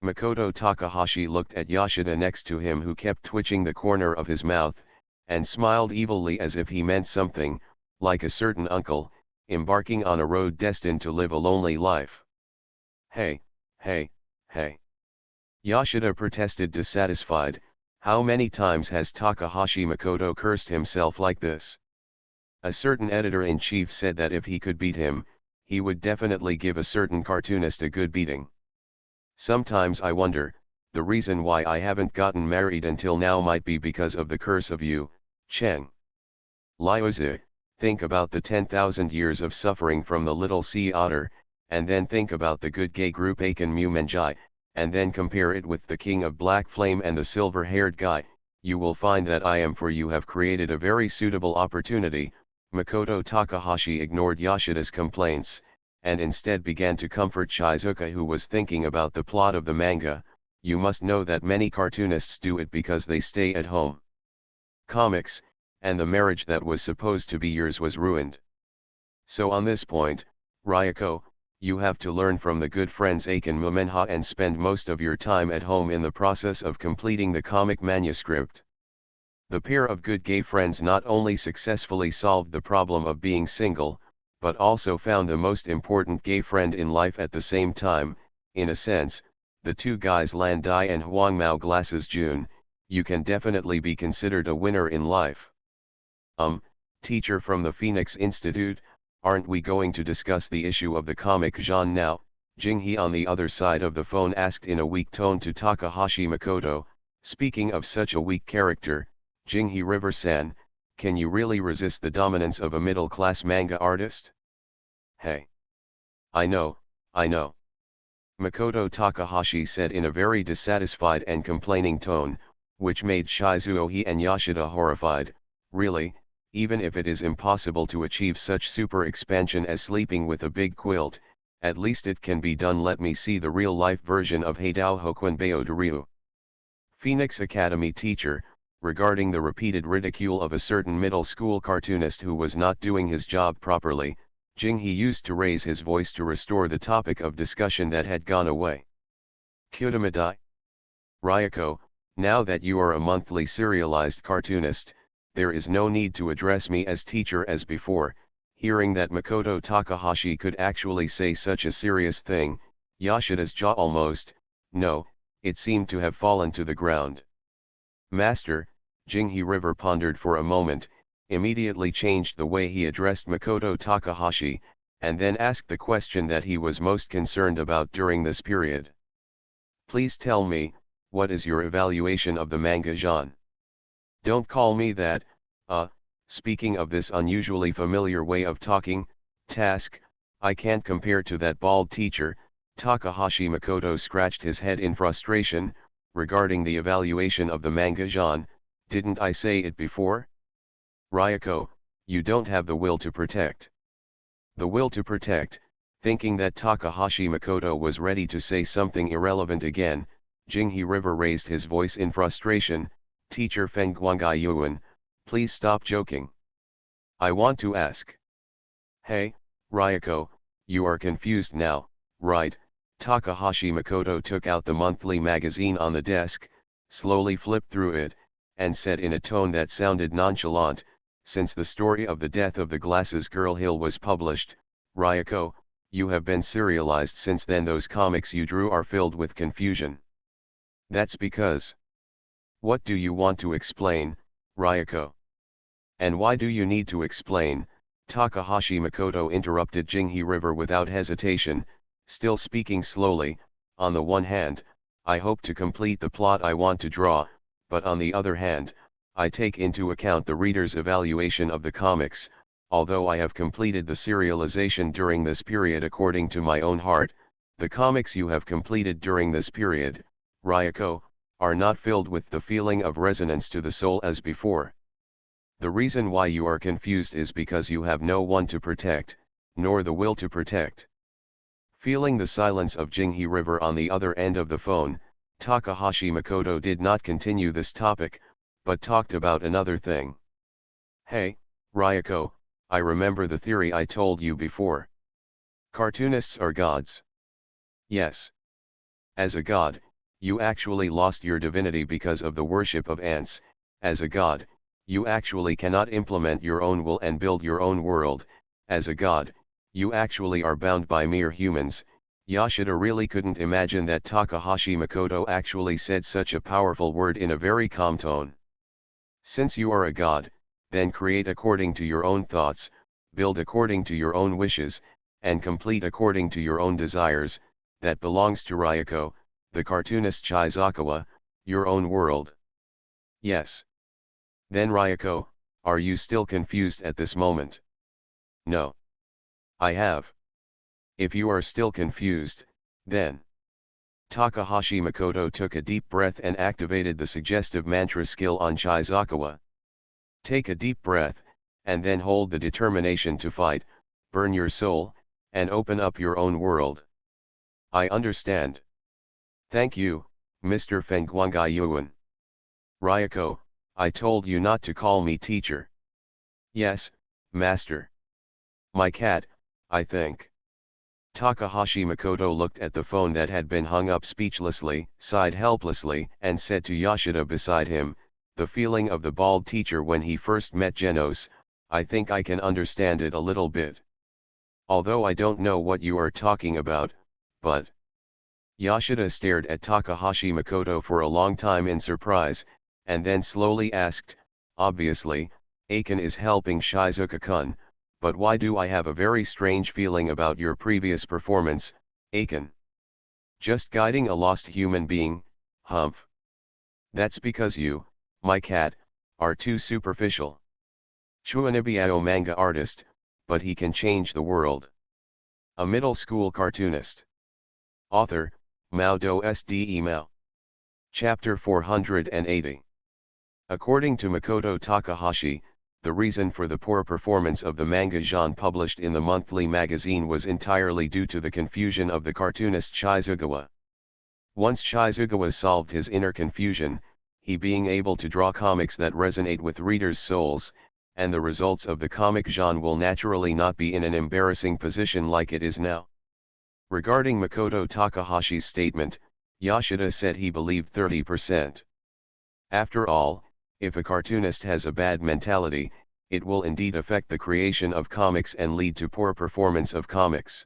Makoto Takahashi looked at Yoshida next to him, who kept twitching the corner of his mouth, and smiled evilly as if he meant something, like a certain uncle, embarking on a road destined to live a lonely life. Hey, hey, hey. Yoshida protested, dissatisfied. How many times has Takahashi Makoto cursed himself like this? A certain editor-in-chief said that if he could beat him, he would definitely give a certain cartoonist a good beating. Sometimes I wonder, the reason why I haven't gotten married until now might be because of the curse of you, Cheng. Liozi, think about the 10,000 years of suffering from the little sea otter, and then think about the good gay group Aiken Mu Menjai, and then compare it with the King of Black Flame and the silver-haired guy. You will find that I am for you have created a very suitable opportunity. Makoto Takahashi ignored Yoshida's complaints, and instead began to comfort Shizuka, who was thinking about the plot of the manga. You must know that many cartoonists do it because they stay at home. Comics, and the marriage that was supposed to be yours was ruined. So on this point, Ryoko, you have to learn from the good friends Aiken Momenha and spend most of your time at home in the process of completing the comic manuscript. The pair of good gay friends not only successfully solved the problem of being single, but also found the most important gay friend in life at the same time. In a sense, the two guys Lan Dai and Huang Mao Glasses June, you can definitely be considered a winner in life. Teacher from the Phoenix Institute, aren't we going to discuss the issue of the comic genre now? Jinghe on the other side of the phone asked in a weak tone to Takahashi Makoto. Speaking of such a weak character, Jinghe River-san, can you really resist the dominance of a middle-class manga artist? Hey! I know. Makoto Takahashi said in a very dissatisfied and complaining tone, which made Shizuohi and Yoshida horrified. Really, even if it is impossible to achieve such super expansion as sleeping with a big quilt, at least it can be done. Let me see the real-life version of Heidao Hokuen Bao Ryu. Phoenix Academy teacher, regarding the repeated ridicule of a certain middle school cartoonist who was not doing his job properly, Jinghe used to raise his voice to restore the topic of discussion that had gone away. Kyudamadai? Ryoko, now that you are a monthly serialized cartoonist, there is no need to address me as teacher as before. Hearing that Makoto Takahashi could actually say such a serious thing, Yoshida's jaw almost, no, it seemed to have fallen to the ground. Master, Jinghe River pondered for a moment, immediately changed the way he addressed Makoto Takahashi, and then asked the question that he was most concerned about during this period. Please tell me, what is your evaluation of the manga genre? Don't call me that. Speaking of this unusually familiar way of talking, task, I can't compare to that bald teacher. Takahashi Makoto scratched his head in frustration. Regarding the evaluation of the manga genre, didn't I say it before? Ryoko, you don't have the will to protect. The will to protect. Thinking that Takahashi Makoto was ready to say something irrelevant again, Jinghe River raised his voice in frustration. Teacher Feng Guangai Yuan, please stop joking. I want to ask. Hey, Ryoko, you are confused now, right? Takahashi Makoto took out the monthly magazine on the desk, slowly flipped through it, and said in a tone that sounded nonchalant, since the story of the death of the Glasses Girl Hill was published, Ryoko, you have been serialized since then. Those comics you drew are filled with confusion. That's because. What do you want to explain, Ryoko? And why do you need to explain? Takahashi Makoto interrupted Jinghe River without hesitation, still speaking slowly. On the one hand, I hope to complete the plot I want to draw, but on the other hand, I take into account the reader's evaluation of the comics. Although I have completed the serialization during this period according to my own heart, the comics you have completed during this period, Ryoko, are not filled with the feeling of resonance to the soul as before. The reason why you are confused is because you have no one to protect, nor the will to protect. Feeling the silence of Jinghe River on the other end of the phone, Takahashi Makoto did not continue this topic, but talked about another thing. Hey, Ryoko, I remember the theory I told you before. Cartoonists are gods. Yes. As a god, you actually lost your divinity because of the worship of ants. As a god, you actually cannot implement your own will and build your own world. As a god, you actually are bound by mere humans. Yoshida really couldn't imagine that Takahashi Makoto actually said such a powerful word in a very calm tone. Since you are a god, then create according to your own thoughts, build according to your own wishes, and complete according to your own desires. That belongs to Ryoko, the cartoonist Shizukawa, your own world. Yes. Then Ryoko, are you still confused at this moment? No. I have. If you are still confused, then. Takahashi Makoto took a deep breath and activated the suggestive mantra skill on Shizukawa. Take a deep breath, and then hold the determination to fight, burn your soul, and open up your own world. I understand. Thank you, Mr. Fengguangai Yuan. Ryoko, I told you not to call me teacher. Yes, master. My cat, I think. Takahashi Makoto looked at the phone that had been hung up speechlessly, sighed helplessly, and said to Yoshida beside him, the feeling of the bald teacher when he first met Genos, I think I can understand it a little bit. Although I don't know what you are talking about, but... Yoshida stared at Takahashi Makoto for a long time in surprise, and then slowly asked, obviously, Aiken is helping Shizuka-kun, but why do I have a very strange feeling about your previous performance, Aiken? Just guiding a lost human being, humph. That's because you, my cat, are too superficial. Chuanibiao manga artist, but he can change the world. A middle school cartoonist. Author, Mao Do Sde Mao. Chapter 480. According to Makoto Takahashi, the reason for the poor performance of the manga genre published in the monthly magazine was entirely due to the confusion of the cartoonist Shizukawa. Once Shizukawa solved his inner confusion, he being able to draw comics that resonate with readers' souls, and the results of the comic genre will naturally not be in an embarrassing position like it is now. Regarding Makoto Takahashi's statement, Yoshida said he believed 30%. After all, if a cartoonist has a bad mentality, it will indeed affect the creation of comics and lead to poor performance of comics.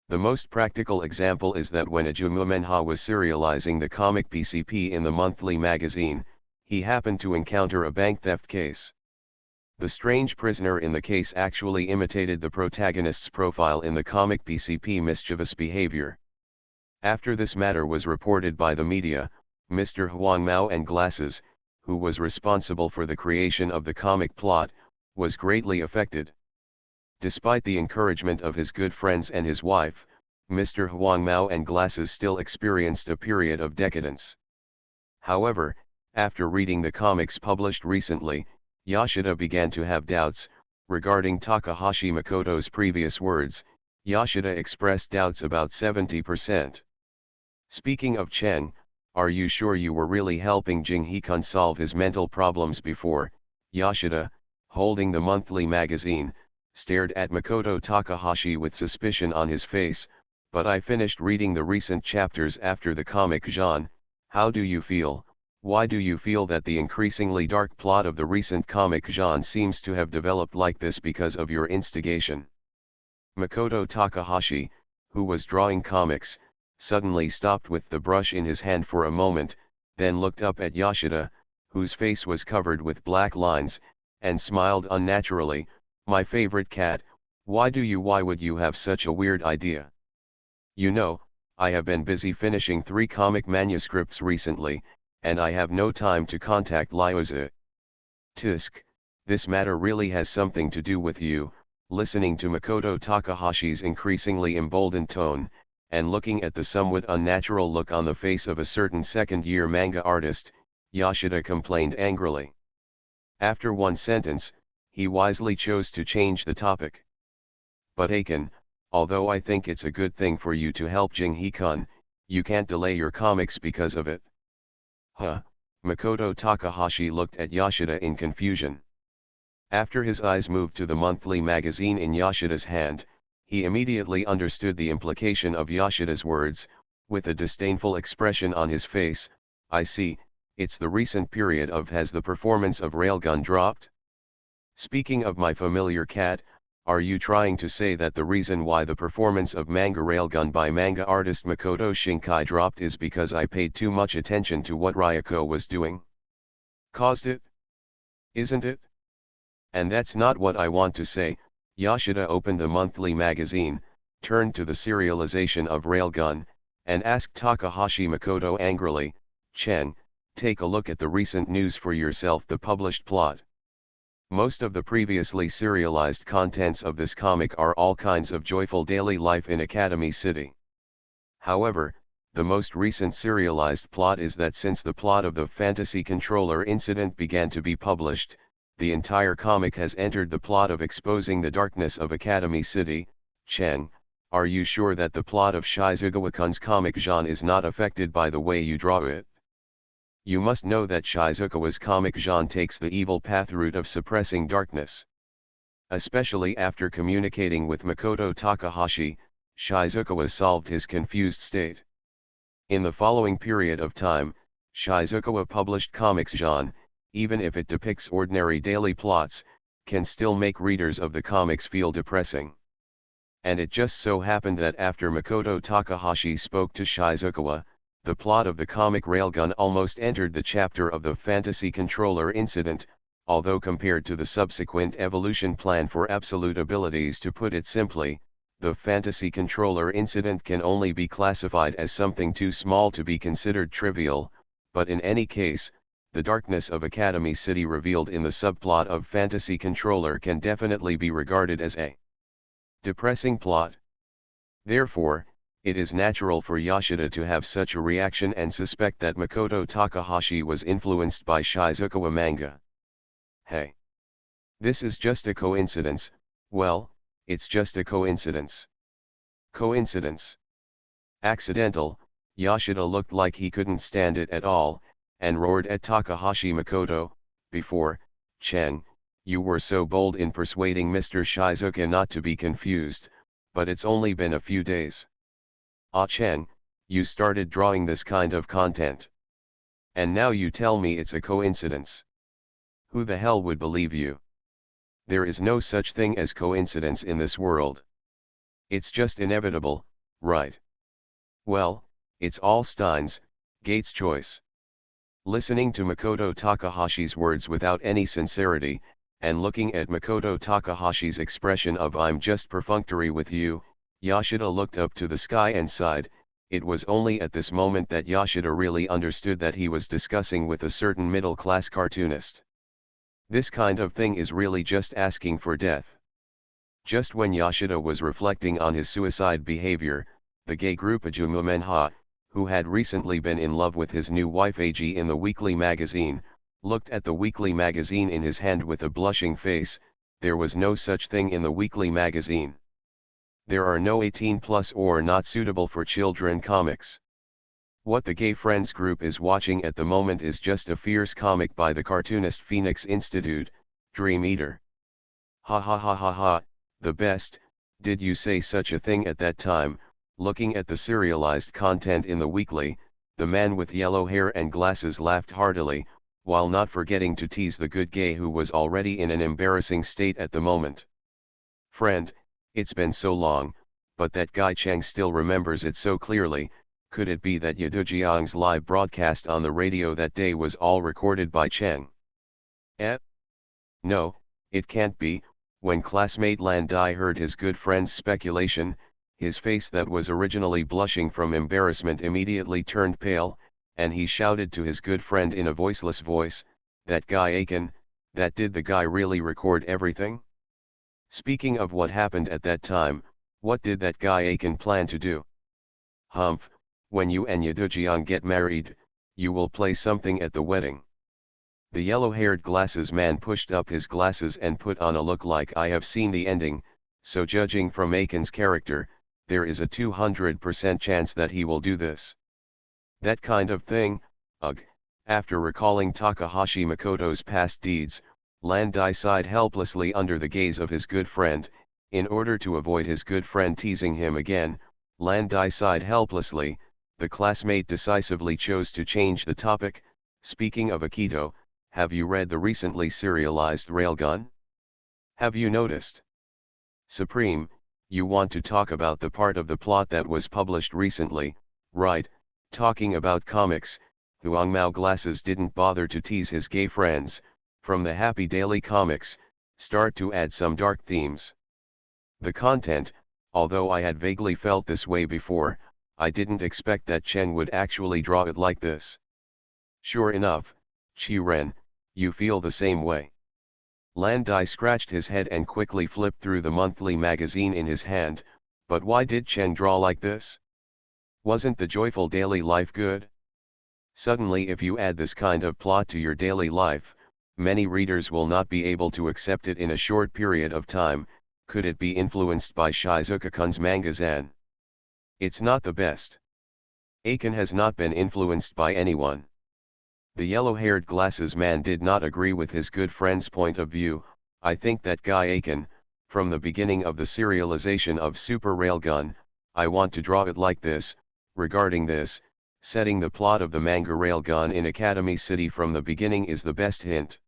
The most practical example is that when Ajumu was serializing the comic PCP in the monthly magazine, he happened to encounter a bank theft case. The strange prisoner in the case actually imitated the protagonist's profile in the comic PCP mischievous behavior. After this matter was reported by the media, Mr. Huang Mao and Glasses, who was responsible for the creation of the comic plot, was greatly affected. Despite the encouragement of his good friends and his wife, Mr. Huang Mao and Glasses still experienced a period of decadence. However, after reading the comics published recently, Yoshida began to have doubts regarding Takahashi Makoto's previous words. Yoshida expressed doubts about 70%. Speaking of Cheng, are you sure you were really helping Jinghe-kun solve his mental problems before, Yoshida? holding the monthly magazine, stared at Makoto Takahashi with suspicion on his face. But I finished reading the recent chapters after the comic genre. How do you feel? Why do you feel that the increasingly dark plot of the recent comic genre seems to have developed like this because of your instigation? Makoto Takahashi, who was drawing comics, suddenly stopped with the brush in his hand for a moment, then looked up at Yoshida, whose face was covered with black lines, and smiled unnaturally. My favorite cat, why would you have such a weird idea? You know, I have been busy finishing 3 comic manuscripts recently, and I have no time to contact Lyoza. Tisk, this matter really has something to do with you. Listening to Makoto Takahashi's increasingly emboldened tone, and looking at the somewhat unnatural look on the face of a certain second-year manga artist, Yoshida complained angrily. After one sentence, he wisely chose to change the topic. But Aiken, although I think it's a good thing for you to help Jinghe-kun, you can't delay your comics because of it. Huh? Makoto Takahashi looked at Yoshida in confusion. After his eyes moved to the monthly magazine in Yoshida's hand, he immediately understood the implication of Yoshida's words. With a disdainful expression on his face, I see, it's the recent period of has the performance of Railgun dropped? Speaking of my familiar cat, are you trying to say that the reason why the performance of Manga Railgun by manga artist Makoto Shinkai dropped is because I paid too much attention to what Ryuko was doing? Caused it? Isn't it? And that's not what I want to say. Yoshida opened the monthly magazine, turned to the serialization of Railgun, and asked Takahashi Makoto angrily, Chen, take a look at the recent news for yourself, the published plot. Most of the previously serialized contents of this comic are all kinds of joyful daily life in Academy City. However, the most recent serialized plot is that since the plot of the Fantasy Controller incident began to be published, the entire comic has entered the plot of exposing the darkness of Academy City. Chen, are you sure that the plot of Shizukawa-kun's comic genre is not affected by the way you draw it? You must know that Shizukawa's comic genre takes the evil path route of suppressing darkness. Especially after communicating with Makoto Takahashi, Shizukawa solved his confused state. In the following period of time, Shizukawa published comics genre, even if it depicts ordinary daily plots, can still make readers of the comics feel depressing. And it just so happened that after Makoto Takahashi spoke to Shizukawa, the plot of the comic Railgun almost entered the chapter of the Fantasy Controller incident, although compared to the subsequent evolution plan for absolute abilities, to put it simply, the Fantasy Controller incident can only be classified as something too small to be considered trivial. But in any case, the darkness of Academy City revealed in the subplot of Fantasy Controller can definitely be regarded as a depressing plot. Therefore, it is natural for Yoshida to have such a reaction and suspect that Makoto Takahashi was influenced by Shizukawa manga. Hey! This is just a coincidence. Well, it's just a coincidence. Coincidence. Accidental. Yoshida looked like he couldn't stand it at all, and roared at Takahashi Makoto. Before, Chen, you were so bold in persuading Mr. Shizuka not to be confused, but it's only been a few days. Ah Chen, you started drawing this kind of content. And now you tell me it's a coincidence. Who the hell would believe you? There is no such thing as coincidence in this world. It's just inevitable, right? Well, it's all Stein's, Gates' choice. Listening to Makoto Takahashi's words without any sincerity, and looking at Makoto Takahashi's expression of I'm just perfunctory with you, Yoshida looked up to the sky and sighed. It was only at this moment that Yoshida really understood that he was discussing with a certain middle-class cartoonist. This kind of thing is really just asking for death. Just when Yoshida was reflecting on his suicide behavior, the gay group Ajumu-menha, who had recently been in love with his new wife Ag in the weekly magazine, looked at the weekly magazine in his hand with a blushing face. There was no such thing in the weekly magazine. There are no 18+ or not suitable for children comics. What the gay friends group is watching at the moment is just a fierce comic by the cartoonist Phoenix Institute, Dream Eater. Ha ha ha ha ha, the best. Did you say such a thing at that time? Looking at the serialized content in the weekly, the man with yellow hair and glasses laughed heartily, while not forgetting to tease the good gay who was already in an embarrassing state at the moment. Friend, it's been so long, but that guy Cheng still remembers it so clearly. Could it be that Yadujiang's live broadcast on the radio that day was all recorded by Cheng? No, it can't be. When classmate Lan Dai heard his good friend's speculation, his face that was originally blushing from embarrassment immediately turned pale, and he shouted to his good friend in a voiceless voice, "That guy Aiken, that did the guy really record everything?" Speaking of what happened at that time, what did that guy Aiken plan to do? Humph, when you and Yadujiang get married, you will play something at the wedding. The yellow-haired glasses man pushed up his glasses and put on a look like I have seen the ending, so judging from Aiken's character, there is a 200% chance that he will do this. That kind of thing, ugh. After recalling Takahashi Makoto's past deeds, Lan Dai sighed helplessly under the gaze of his good friend. In order to avoid his good friend teasing him again, Lan Dai sighed helplessly. The classmate decisively chose to change the topic. Speaking of Akito, have you read the recently serialized Railgun? Have you noticed? Supreme, you want to talk about the part of the plot that was published recently, right? Talking about comics, Huang Mao Glasses didn't bother to tease his gay friends, from the Happy Daily Comics, start to add some dark themes. The content, although I had vaguely felt this way before, I didn't expect that Cheng would actually draw it like this. Sure enough, Chi Ren, you feel the same way. Lan Dai scratched his head and quickly flipped through the monthly magazine in his hand, but why did Cheng draw like this? Wasn't the joyful daily life good? Suddenly, if you add this kind of plot to your daily life, many readers will not be able to accept it in a short period of time. Could it be influenced by Shizuka-kun's manga Zan? It's not the best. Aiken has not been influenced by anyone. The yellow-haired glasses man did not agree with his good friend's point of view. I think that guy Aiken, from the beginning of the serialization of Super Railgun, I want to draw it like this. Regarding this, setting the plot of the manga Railgun in Academy City from the beginning is the best hint.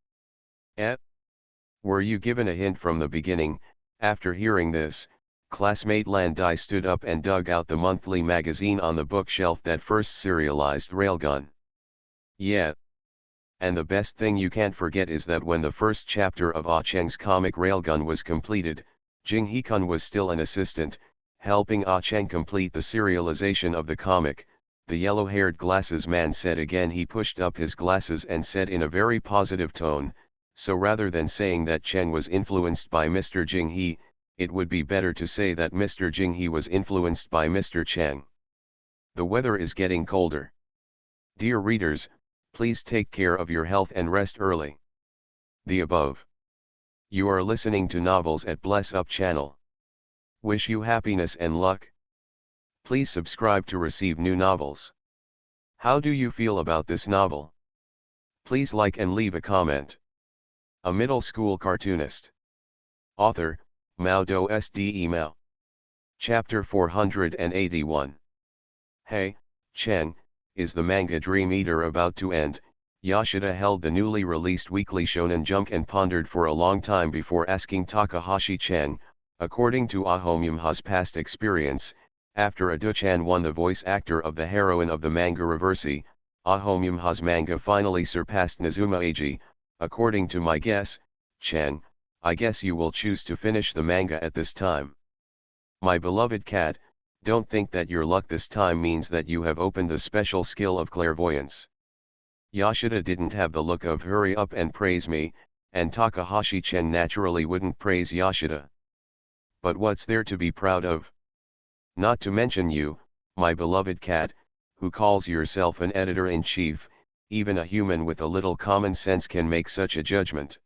Were you given a hint from the beginning? After hearing this, classmate Lan Dai stood up and dug out the monthly magazine on the bookshelf that first serialized Railgun. Yeah. And the best thing you can't forget is that when the first chapter of Ah Cheng's comic Railgun was completed, Jing He-kun was still an assistant, helping Ah Cheng complete the serialization of the comic. The yellow-haired glasses man said again. He pushed up his glasses and said in a very positive tone, so rather than saying that Cheng was influenced by Mr. Jing He, it would be better to say that Mr. Jing He was influenced by Mr. Cheng. The weather is getting colder. Dear readers, please take care of your health and rest early. The above. You are listening to Novels at Bless Up channel. Wish you happiness and luck. Please subscribe to receive new novels. How do you feel about this novel? Please like and leave a comment. A middle school cartoonist. Author, Mao Do SD Email. Chapter 481. Hey, Cheng, is the manga Dream Eater about to end? Yoshida held the newly released weekly Shonen Jump and pondered for a long time before asking Takahashi Cheng. According to Ahomyumha's past experience, after Adu-chan won the voice actor of the heroine of the manga Reversi, Ahomyumha's manga finally surpassed Nazuma Eiji. According to my guess, Cheng, I guess you will choose to finish the manga at this time. My beloved cat, don't think that your luck this time means that you have opened the special skill of clairvoyance. Yoshida didn't have the look of hurry up and praise me, and Takahashi Cheng naturally wouldn't praise Yoshida. But what's there to be proud of? Not to mention you, my beloved cat, who calls yourself an editor-in-chief. Even a human with a little common sense can make such a judgment.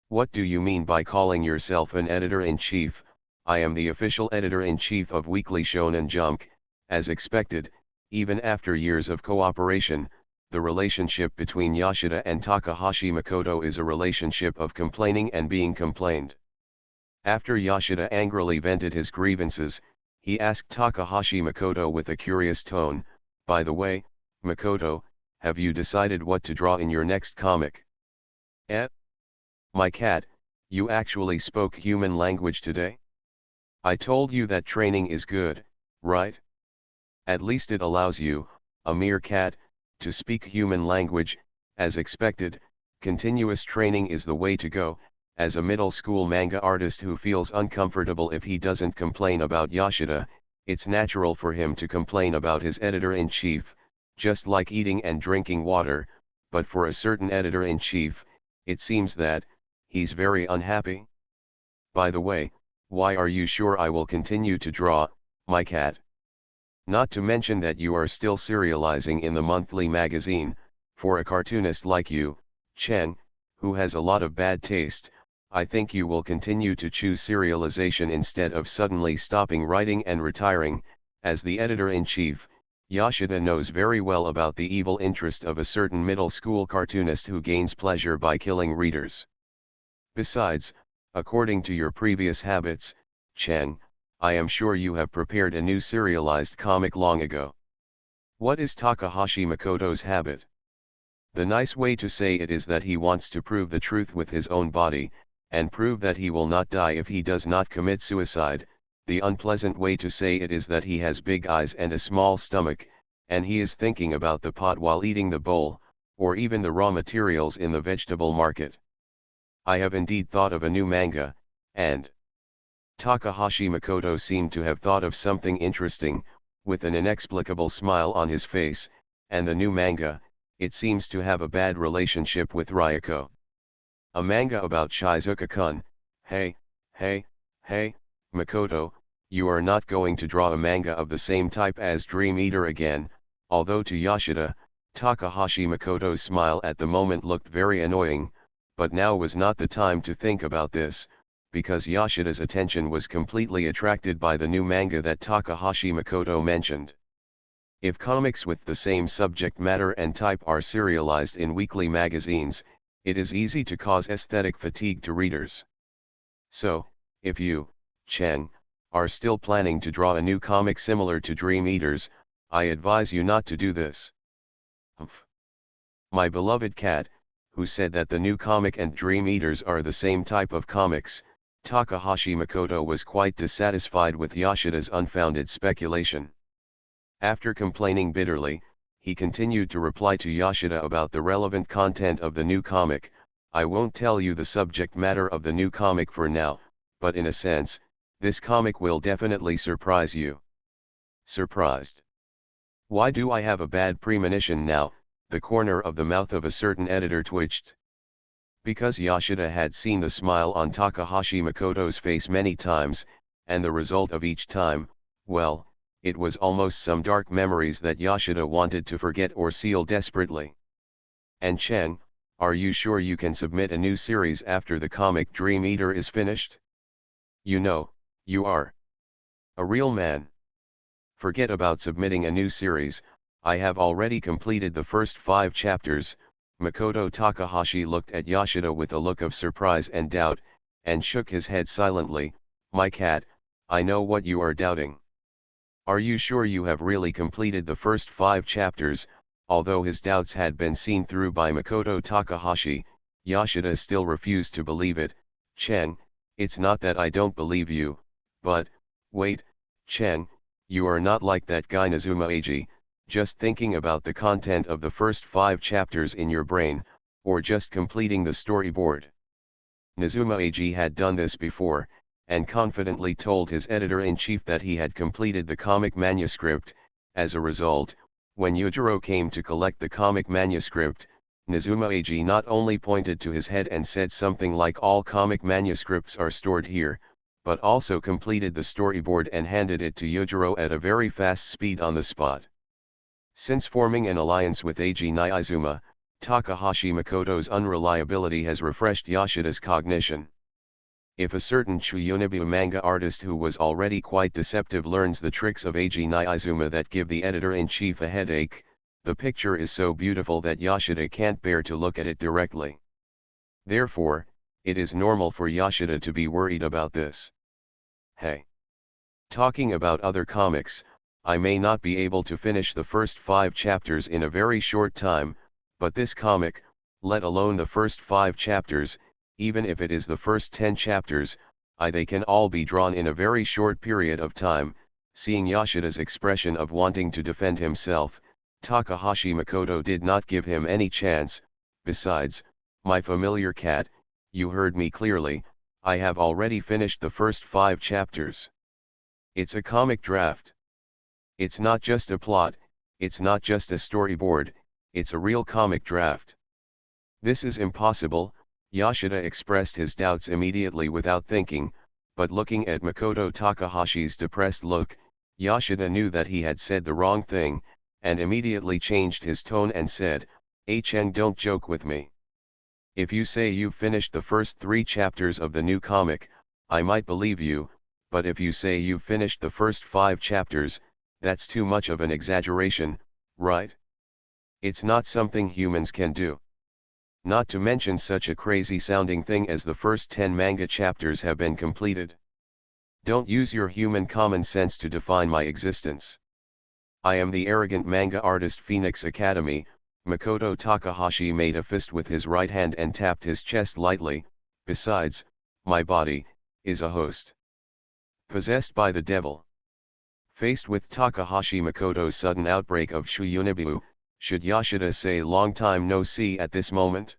What do you mean by calling yourself an editor-in-chief? I am the official editor-in-chief of Weekly Shonen Jump. As expected, even after years of cooperation, The relationship between Yoshida and Takahashi Makoto is a relationship of complaining and being complained. After Yoshida angrily vented his grievances, he asked Takahashi Makoto with a curious tone, "By the way, Makoto, have you decided what to draw in your next comic?" "Eh? My cat, you actually spoke human language today? I told you that training is good, right? At least it allows you, a mere cat, to speak human language. As expected, continuous training is the way to go." As a middle school manga artist who feels uncomfortable if he doesn't complain about Yoshida, it's natural for him to complain about his editor-in-chief, just like eating and drinking water, but for a certain editor-in-chief, it seems that he's very unhappy. "By the way, why are you sure I will continue to draw, my cat? Not to mention that you are still serializing in the monthly magazine. For a cartoonist like you, Chen, who has a lot of bad taste, I think you will continue to choose serialization instead of suddenly stopping writing and retiring." As the editor-in-chief, Yoshida knows very well about the evil interest of a certain middle school cartoonist who gains pleasure by killing readers. "Besides, according to your previous habits, Chen, I am sure you have prepared a new serialized comic long ago." What is Takahashi Makoto's habit? The nice way to say it is that he wants to prove the truth with his own body, and prove that he will not die if he does not commit suicide. The unpleasant way to say it is that he has big eyes and a small stomach, and he is thinking about the pot while eating the bowl, or even the raw materials in the vegetable market. "I have indeed thought of a new manga, and..." Takahashi Makoto seemed to have thought of something interesting, with an inexplicable smile on his face, and the new manga, it seems to have a bad relationship with Ryuko. "A manga about Shizuka-kun. Hey, Makoto, you are not going to draw a manga of the same type as Dream Eater again?" Although to Yoshida, Takahashi Makoto's smile at the moment looked very annoying, but now was not the time to think about this, because Yoshida's attention was completely attracted by the new manga that Takahashi Makoto mentioned. If comics with the same subject matter and type are serialized in weekly magazines, it is easy to cause aesthetic fatigue to readers. So, if you, Chen, are still planning to draw a new comic similar to Dream Eaters, I advise you not to do this. Humph. My beloved cat, who said that the new comic and Dream Eaters are the same type of comics, Takahashi Makoto was quite dissatisfied with Yoshida's unfounded speculation. After complaining bitterly, he continued to reply to Yoshida about the relevant content of the new comic. "I won't tell you the subject matter of the new comic for now, but in a sense, this comic will definitely surprise you." Surprised? Why do I have a bad premonition now? The corner of the mouth of a certain editor twitched. Because Yoshida had seen the smile on Takahashi Makoto's face many times, and the result of each time, well, it was almost some dark memories that Yoshida wanted to forget or seal desperately. "And Chen, are you sure you can submit a new series after the comic Dream Eater is finished? You know, you are a real man." "Forget about submitting a new series, I have already completed the first 5 chapters, Makoto." Takahashi looked at Yoshida with a look of surprise and doubt, and shook his head silently. "My cat, I know what you are doubting. Are you sure you have really completed the first 5 chapters? Although his doubts had been seen through by Makoto Takahashi, Yoshida still refused to believe it. "Chen, it's not that I don't believe you, but, wait, Chen, you are not like that guy Nazuma Eiji, just thinking about the content of the first 5 chapters in your brain, or just completing the storyboard." Nazuma Eiji had done this before, and confidently told his editor-in-chief that he had completed the comic manuscript. As a result, when Yujiro came to collect the comic manuscript, Nazuma Eiji not only pointed to his head and said something like "all comic manuscripts are stored here," but also completed the storyboard and handed it to Yujiro at a very fast speed on the spot. Since forming an alliance with Eiji Niizuma, Takahashi Makoto's unreliability has refreshed Yoshida's cognition. If a certain Chuyonibu manga artist who was already quite deceptive learns the tricks of Eiji Niizuma that give the editor-in-chief a headache, The picture is so beautiful that Yoshida can't bear to look at it directly. Therefore, it is normal for Yoshida to be worried about this. Hey. Talking about other comics, I may not be able to finish the first 5 chapters in a very short time, but this comic, let alone the first 5 chapters, even if it is the first 10 chapters, they can all be drawn in a very short period of time. Seeing Yoshida's expression of wanting to defend himself, Takahashi Makoto did not give him any chance. Besides, my familiar cat, you heard me clearly, I have already finished the first 5 chapters. It's a comic draft. It's not just a plot, it's not just a storyboard, it's a real comic draft. This is impossible. Yoshida expressed his doubts immediately without thinking, but looking at Makoto Takahashi's depressed look, Yoshida knew that he had said the wrong thing, and immediately changed his tone and said, "Cheng, don't joke with me. If you say you've finished the first 3 chapters of the new comic, I might believe you, but if you say you've finished the first 5 chapters, that's too much of an exaggeration, right? It's not something humans can do. Not to mention such a crazy sounding thing as the first 10 manga chapters have been completed. Don't use your human common sense to define my existence. I am the arrogant manga artist Phoenix Academy." Makoto Takahashi made a fist with his right hand and tapped his chest lightly. "Besides, my body is a host. Possessed by the devil." Faced with Takahashi Makoto's sudden outbreak of Shuyunibu, should Yoshida say long time no see at this moment?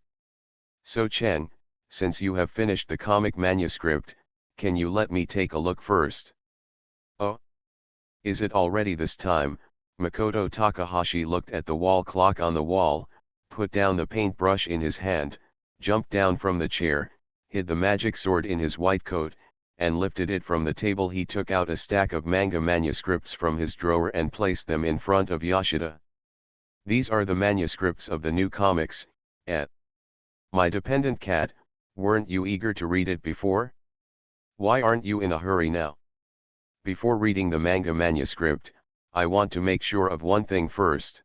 "So Chen, since you have finished the comic manuscript, can you let me take a look first?" "Oh? Is it already this time?" Makoto Takahashi looked at the wall clock on the wall, put down the paintbrush in his hand, jumped down from the chair, hid the magic sword in his white coat, and lifted it from the table. He took out a stack of manga manuscripts from his drawer and placed them in front of Yoshida. "These are the manuscripts of the new comics, My dependent cat, weren't you eager to read it before? Why aren't you in a hurry now? Before reading the manga manuscript, I want to make sure of one thing first."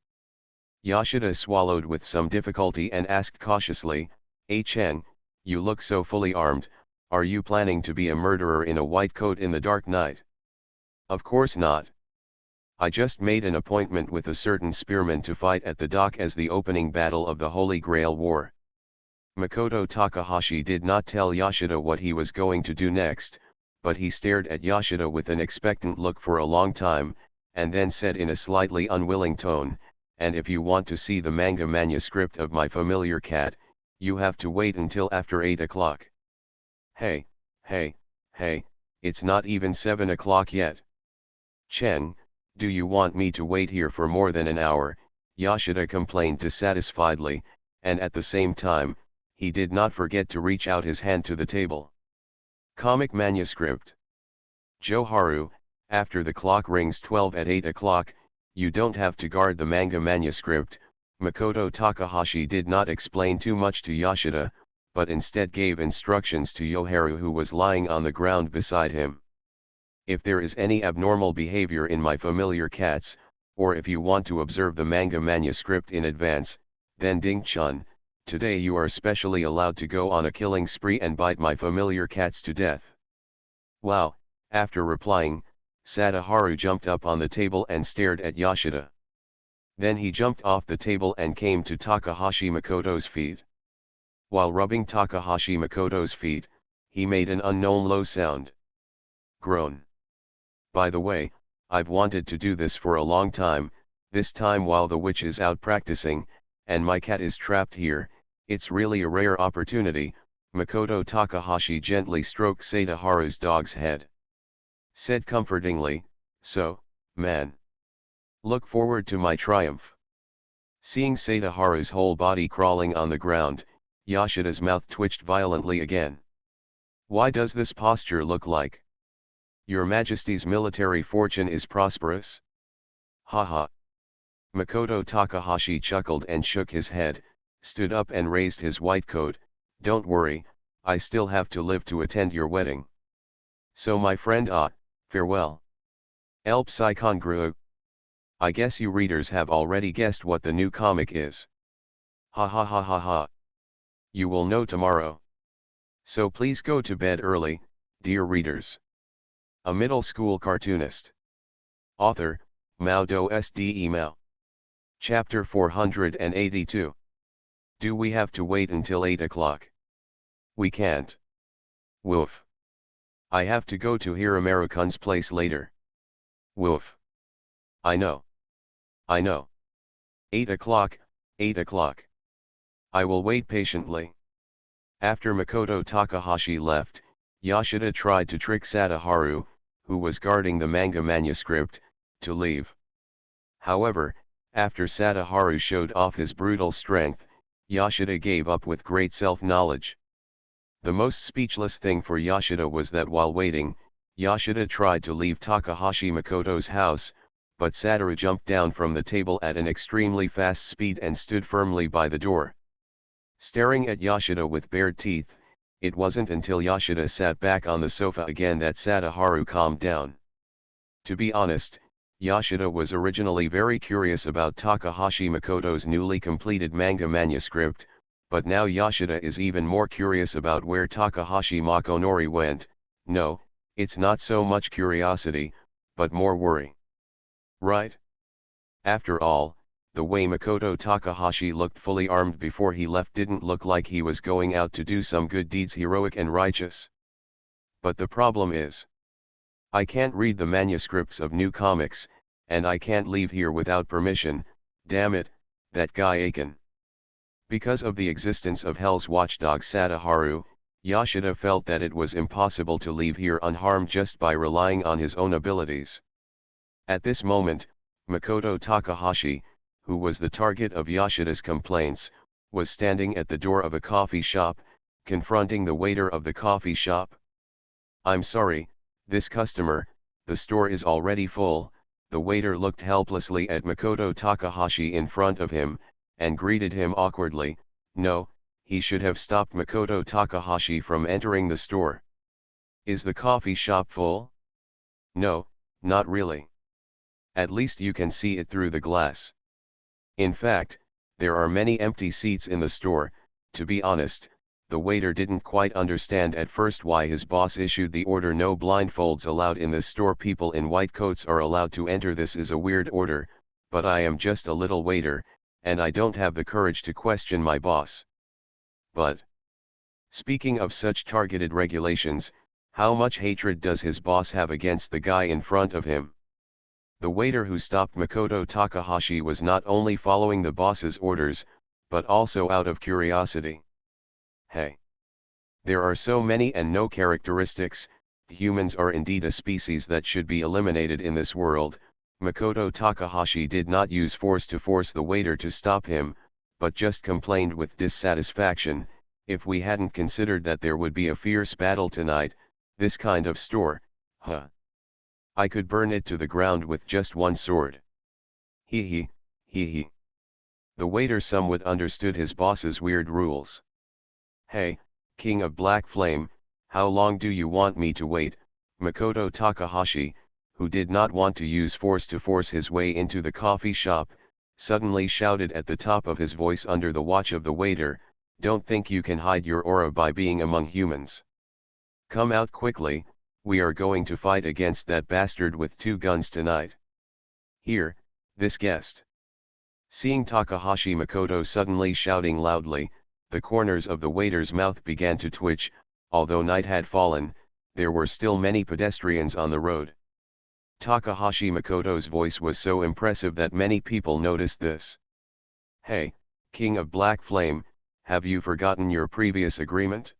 Yoshida swallowed with some difficulty and asked cautiously, "Chen, you look so fully armed, are you planning to be a murderer in a white coat in the dark night?" "Of course not. I just made an appointment with a certain spearman to fight at the dock as the opening battle of the Holy Grail War." Makoto Takahashi did not tell Yoshida what he was going to do next, but he stared at Yoshida with an expectant look for a long time, and then said in a slightly unwilling tone, "And if you want to see the manga manuscript of my familiar cat, you have to wait until after 8 o'clock. Hey, it's not even 7 o'clock yet." "Chen, do you want me to wait here for more than an hour?" Yoshida complained dissatisfiedly, and at the same time, he did not forget to reach out his hand to the table. Comic manuscript. "Joharu, after the clock rings 12 at 8 o'clock, you don't have to guard the manga manuscript." Makoto Takahashi did not explain too much to Yoshida, but instead gave instructions to Yoharu, who was lying on the ground beside him. "If there is any abnormal behavior in my familiar cats, or if you want to observe the manga manuscript in advance, then Ding-chun, today you are specially allowed to go on a killing spree and bite my familiar cats to death." "Wow." After replying, Sadaharu jumped up on the table and stared at Yoshida. Then he jumped off the table and came to Takahashi Makoto's feet. While rubbing Takahashi Makoto's feet, he made an unknown low sound. Groan. "By the way, I've wanted to do this for a long time, this time while the witch is out practicing, and my cat is trapped here. It's really a rare opportunity." Makoto Takahashi gently stroked Sadaharu's dog's head. Said comfortingly, "So, man. Look forward to my triumph." Seeing Sadaharu's whole body crawling on the ground, Yoshida's mouth twitched violently again. "Why does this posture look like Your Majesty's military fortune is prosperous?" "Ha." Makoto Takahashi chuckled and shook his head, stood up and raised his white coat. "Don't worry, I still have to live to attend your wedding. So my friend, farewell. Elp Psychongruo." I guess you readers have already guessed what the new comic is. Ha ha ha ha ha. You will know tomorrow. So please go to bed early, dear readers. A middle school cartoonist. Author, MaleProtagonist. Chapter 482. Do we have to wait until 8 o'clock? We can't. Woof. I have to go to Hiramaru-kun's place later. Woof. I know. I know. 8 o'clock, 8 o'clock. I will wait patiently. After Makoto Takahashi left, Yoshida tried to trick Sadaharu, who was guarding the manga manuscript, to leave. However, after Sadaharu showed off his brutal strength, Yoshida gave up with great self-knowledge. The most speechless thing for Yoshida was that while waiting, Yoshida tried to leave Takahashi Makoto's house, but Sadaharu jumped down from the table at an extremely fast speed and stood firmly by the door. Staring at Yoshida with bared teeth, it wasn't until Yoshida sat back on the sofa again that Sadaharu calmed down. To be honest, Yoshida was originally very curious about Takahashi Makoto's newly completed manga manuscript, but now Yoshida is even more curious about where Takahashi Makonori went. No, it's not so much curiosity, but more worry. Right? After all, the way Makoto Takahashi looked fully armed before he left didn't look like he was going out to do some good deeds, heroic and righteous. But the problem is, I can't read the manuscripts of new comics, and I can't leave here without permission. Damn it, that guy Aiken. Because of the existence of Hell's watchdog Sadaharu, Yoshida felt that it was impossible to leave here unharmed just by relying on his own abilities. At this moment, Makoto Takahashi, who was the target of Yoshida's complaints, was standing at the door of a coffee shop, confronting the waiter of the coffee shop. "I'm sorry, this customer, the store is already full." The waiter looked helplessly at Makoto Takahashi in front of him, and greeted him awkwardly. No, he should have stopped Makoto Takahashi from entering the store. "Is the coffee shop full?" "No, not really. At least you can see it through the glass. In fact, there are many empty seats in the store." To be honest, the waiter didn't quite understand at first why his boss issued the order "No blindfolds allowed in this store. People in white coats are allowed to enter. This is a weird order, but I am just a little waiter, and I don't have the courage to question my boss." But, speaking of such targeted regulations, how much hatred does his boss have against the guy in front of him? The waiter who stopped Makoto Takahashi was not only following the boss's orders, but also out of curiosity. Hey! There are so many and no characteristics. Humans are indeed a species that should be eliminated in this world. Makoto Takahashi did not use force to force the waiter to stop him, but just complained with dissatisfaction. "If we hadn't considered that there would be a fierce battle tonight, this kind of store, I could burn it to the ground with just one sword." Hee hee, hee hee. The waiter somewhat understood his boss's weird rules. "Hey, King of Black Flame, how long do you want me to wait?" Makoto Takahashi, who did not want to use force to force his way into the coffee shop, suddenly shouted at the top of his voice under the watch of the waiter. "Don't think you can hide your aura by being among humans. Come out quickly, we are going to fight against that bastard with 2 guns tonight. Here, this guest." Seeing Takahashi Makoto suddenly shouting loudly, the corners of the waiter's mouth began to twitch. Although night had fallen, there were still many pedestrians on the road. Takahashi Makoto's voice was so impressive that many people noticed this. "Hey, King of Black Flame, have you forgotten your previous agreement?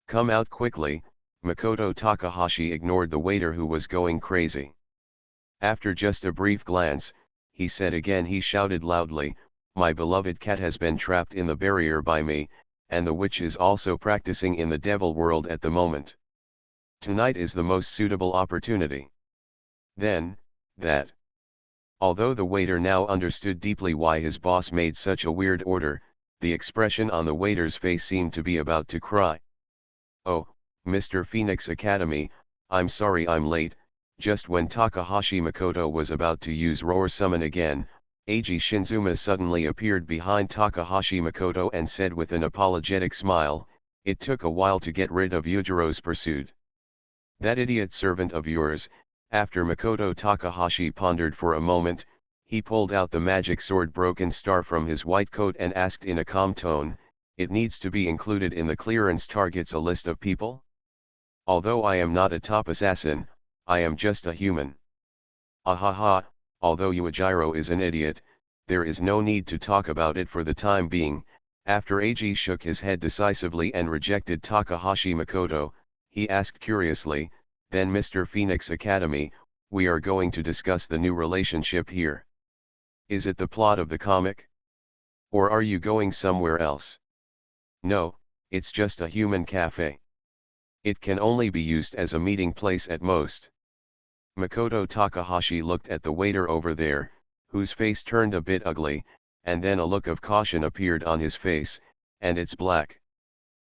Come out quickly." Makoto Takahashi ignored the waiter who was going crazy. After just a brief glance, he said again, he shouted loudly, "My beloved cat has been trapped in the barrier by me, and the witch is also practicing in the devil world at the moment. Tonight is the most suitable opportunity." Then, that. Although the waiter now understood deeply why his boss made such a weird order, the expression on the waiter's face seemed to be about to cry. "Oh, Mr. Phoenix Academy, I'm sorry I'm late. Just when Takahashi Makoto was about to use Roar Summon again, Eiji Shinzuma suddenly appeared behind Takahashi Makoto and said with an apologetic smile, "It took a while to get rid of Yujiro's pursuit. That idiot servant of yours." After Makoto Takahashi pondered for a moment, he pulled out the magic sword Broken Star from his white coat and asked in a calm tone, "It needs to be included in the clearance targets a list of people? Although I am not a top assassin, I am just a human." Ahaha, although Yuijiro is an idiot, there is no need to talk about it for the time being. After Eiji shook his head decisively and rejected Takahashi Makoto, he asked curiously, "Then Mr. Phoenix Academy, we are going to discuss the new relationship here. Is it the plot of the comic? Or are you going somewhere else?" "No, it's just a human cafe. It can only be used as a meeting place at most." Makoto Takahashi looked at the waiter over there, whose face turned a bit ugly, and then a look of caution appeared on his face, "And it's black.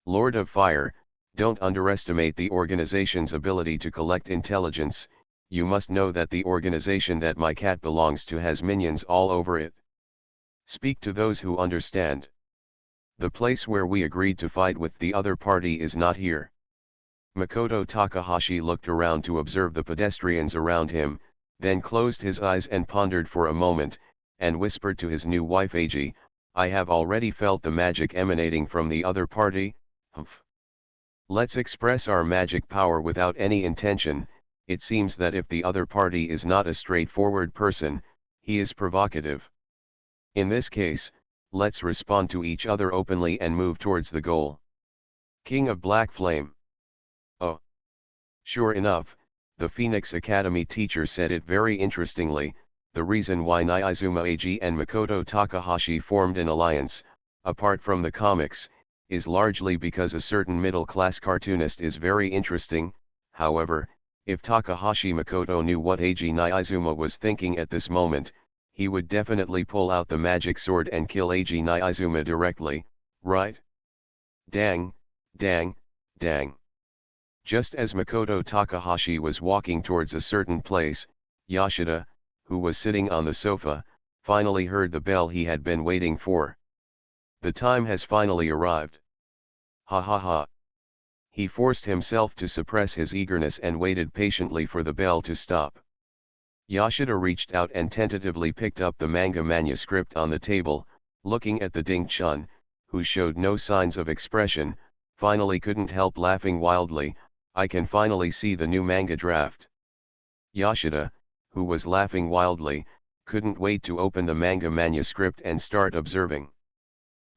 Lord of Fire, don't underestimate the organization's ability to collect intelligence. You must know that the organization that my cat belongs to has minions all over it. Speak to those who understand. The place where we agreed to fight with the other party is not here." Makoto Takahashi looked around to observe the pedestrians around him, then closed his eyes and pondered for a moment, and whispered to his new wife Eiji, "I have already felt the magic emanating from the other party. Humph. Let's express our magic power without any intention. It seems that if the other party is not a straightforward person, he is provocative. In this case, let's respond to each other openly and move towards the goal." King of Black Flame. Oh. Sure enough, the Phoenix Academy teacher said it very interestingly. The reason why Nyaizuma Eiji and Makoto Takahashi formed an alliance, apart from the comics, is largely because a certain middle-class cartoonist is very interesting. However, if Takahashi Makoto knew what Eiji Nyaizuma was thinking at this moment, he would definitely pull out the magic sword and kill Eiji Nyaizuma directly, right? Dang, dang, dang. Just as Makoto Takahashi was walking towards a certain place, Yoshida, who was sitting on the sofa, finally heard the bell he had been waiting for. The time has finally arrived. Ha ha ha. He forced himself to suppress his eagerness and waited patiently for the bell to stop. Yoshida reached out and tentatively picked up the manga manuscript on the table, looking at the Ding-chun, who showed no signs of expression, finally couldn't help laughing wildly. "I can finally see the new manga draft." Yoshida, who was laughing wildly, couldn't wait to open the manga manuscript and start observing.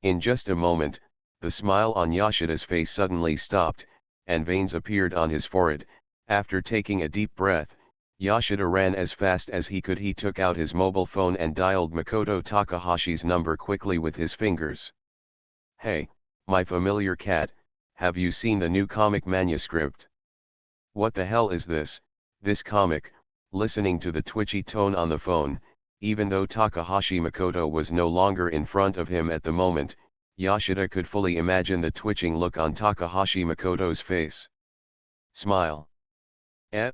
In just a moment, the smile on Yoshida's face suddenly stopped, and veins appeared on his forehead. After taking a deep breath, Yoshida ran as fast as he could. He took out his mobile phone and dialed Makoto Takahashi's number quickly with his fingers. "Hey, my familiar cat, have you seen the new comic manuscript?" "What the hell is this comic?" Listening to the twitchy tone on the phone, even though Takahashi Makoto was no longer in front of him at the moment, Yoshida could fully imagine the twitching look on Takahashi Makoto's face. Smile. "Eh?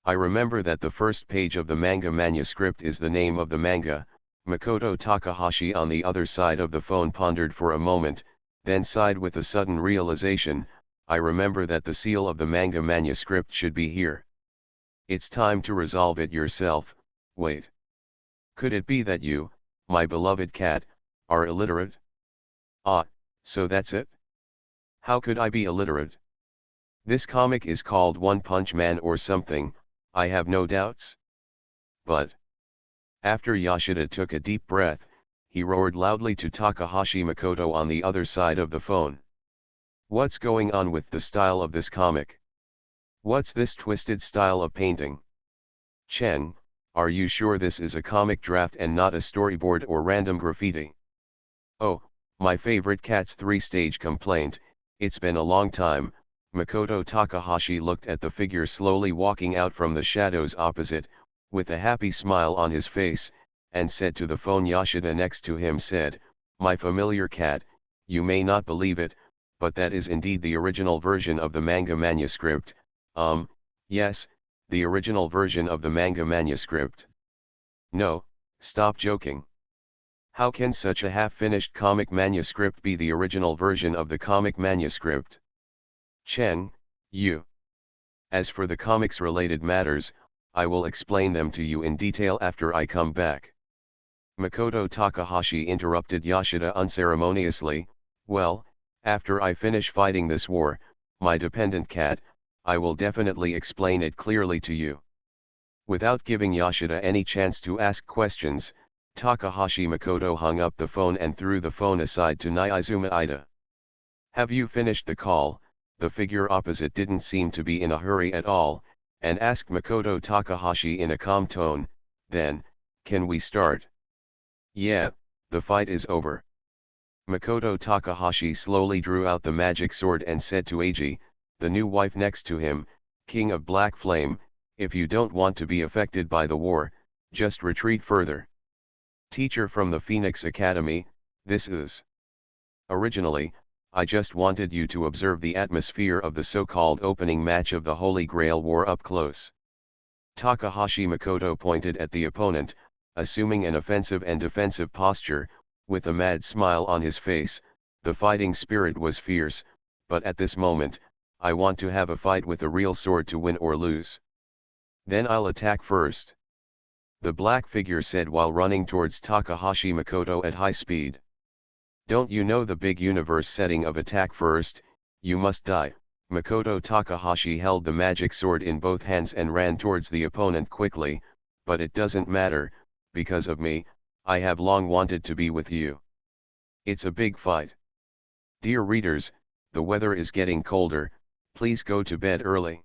I remember that the first page of the manga manuscript is the name of the manga." Makoto Takahashi on the other side of the phone pondered for a moment, then sighed with a sudden realization, "I remember that the seal of the manga manuscript should be here. It's time to resolve it yourself." "Wait. Could it be that you, my beloved cat, are illiterate?" "Ah, so that's it? How could I be illiterate? This comic is called One Punch Man or something, I have no doubts. But..." After Yoshida took a deep breath, he roared loudly to Takahashi Makoto on the other side of the phone. "What's going on with the style of this comic? What's this twisted style of painting? Chen, are you sure this is a comic draft and not a storyboard or random graffiti?" "Oh, my favorite cat's three-stage complaint, it's been a long time." Makoto Takahashi looked at the figure slowly walking out from the shadows opposite, with a happy smile on his face, and said to the phone. Yoshida next to him said, "My familiar cat, you may not believe it, but that is indeed the original version of the manga manuscript. Yes, the original version of the manga manuscript. No, stop joking. How can such a half-finished comic manuscript be the original version of the comic manuscript? Chen, you. As for the comics-related matters, I will explain them to you in detail after I come back. Makoto Takahashi interrupted Yoshida unceremoniously. Well, after I finish fighting this war, my dependent cat, I will definitely explain it clearly to you. Without giving Yoshida any chance to ask questions, Takahashi Makoto hung up the phone and threw the phone aside to Nyaizuma Ida. Have you finished the call? The figure opposite didn't seem to be in a hurry at all, and asked Makoto Takahashi in a calm tone. Then, can we start? Yeah, the fight is over. Makoto Takahashi slowly drew out the magic sword and said to Eiji, the new wife next to him, King of Black Flame, if you don't want to be affected by the war, just retreat further. Teacher from the Phoenix Academy, this is. Originally, I just wanted you to observe the atmosphere of the so-called opening match of the Holy Grail War up close. Takahashi Makoto pointed at the opponent, assuming an offensive and defensive posture, with a mad smile on his face. The fighting spirit was fierce, but at this moment, I want to have a fight with a real sword to win or lose. Then I'll attack first. The black figure said while running towards Takahashi Makoto at high speed. Don't you know the big universe setting of attack first, you must die. Makoto Takahashi held the magic sword in both hands and ran towards the opponent quickly, but it doesn't matter, because of me, I have long wanted to be with you. It's a big fight. Dear readers, the weather is getting colder, please go to bed early.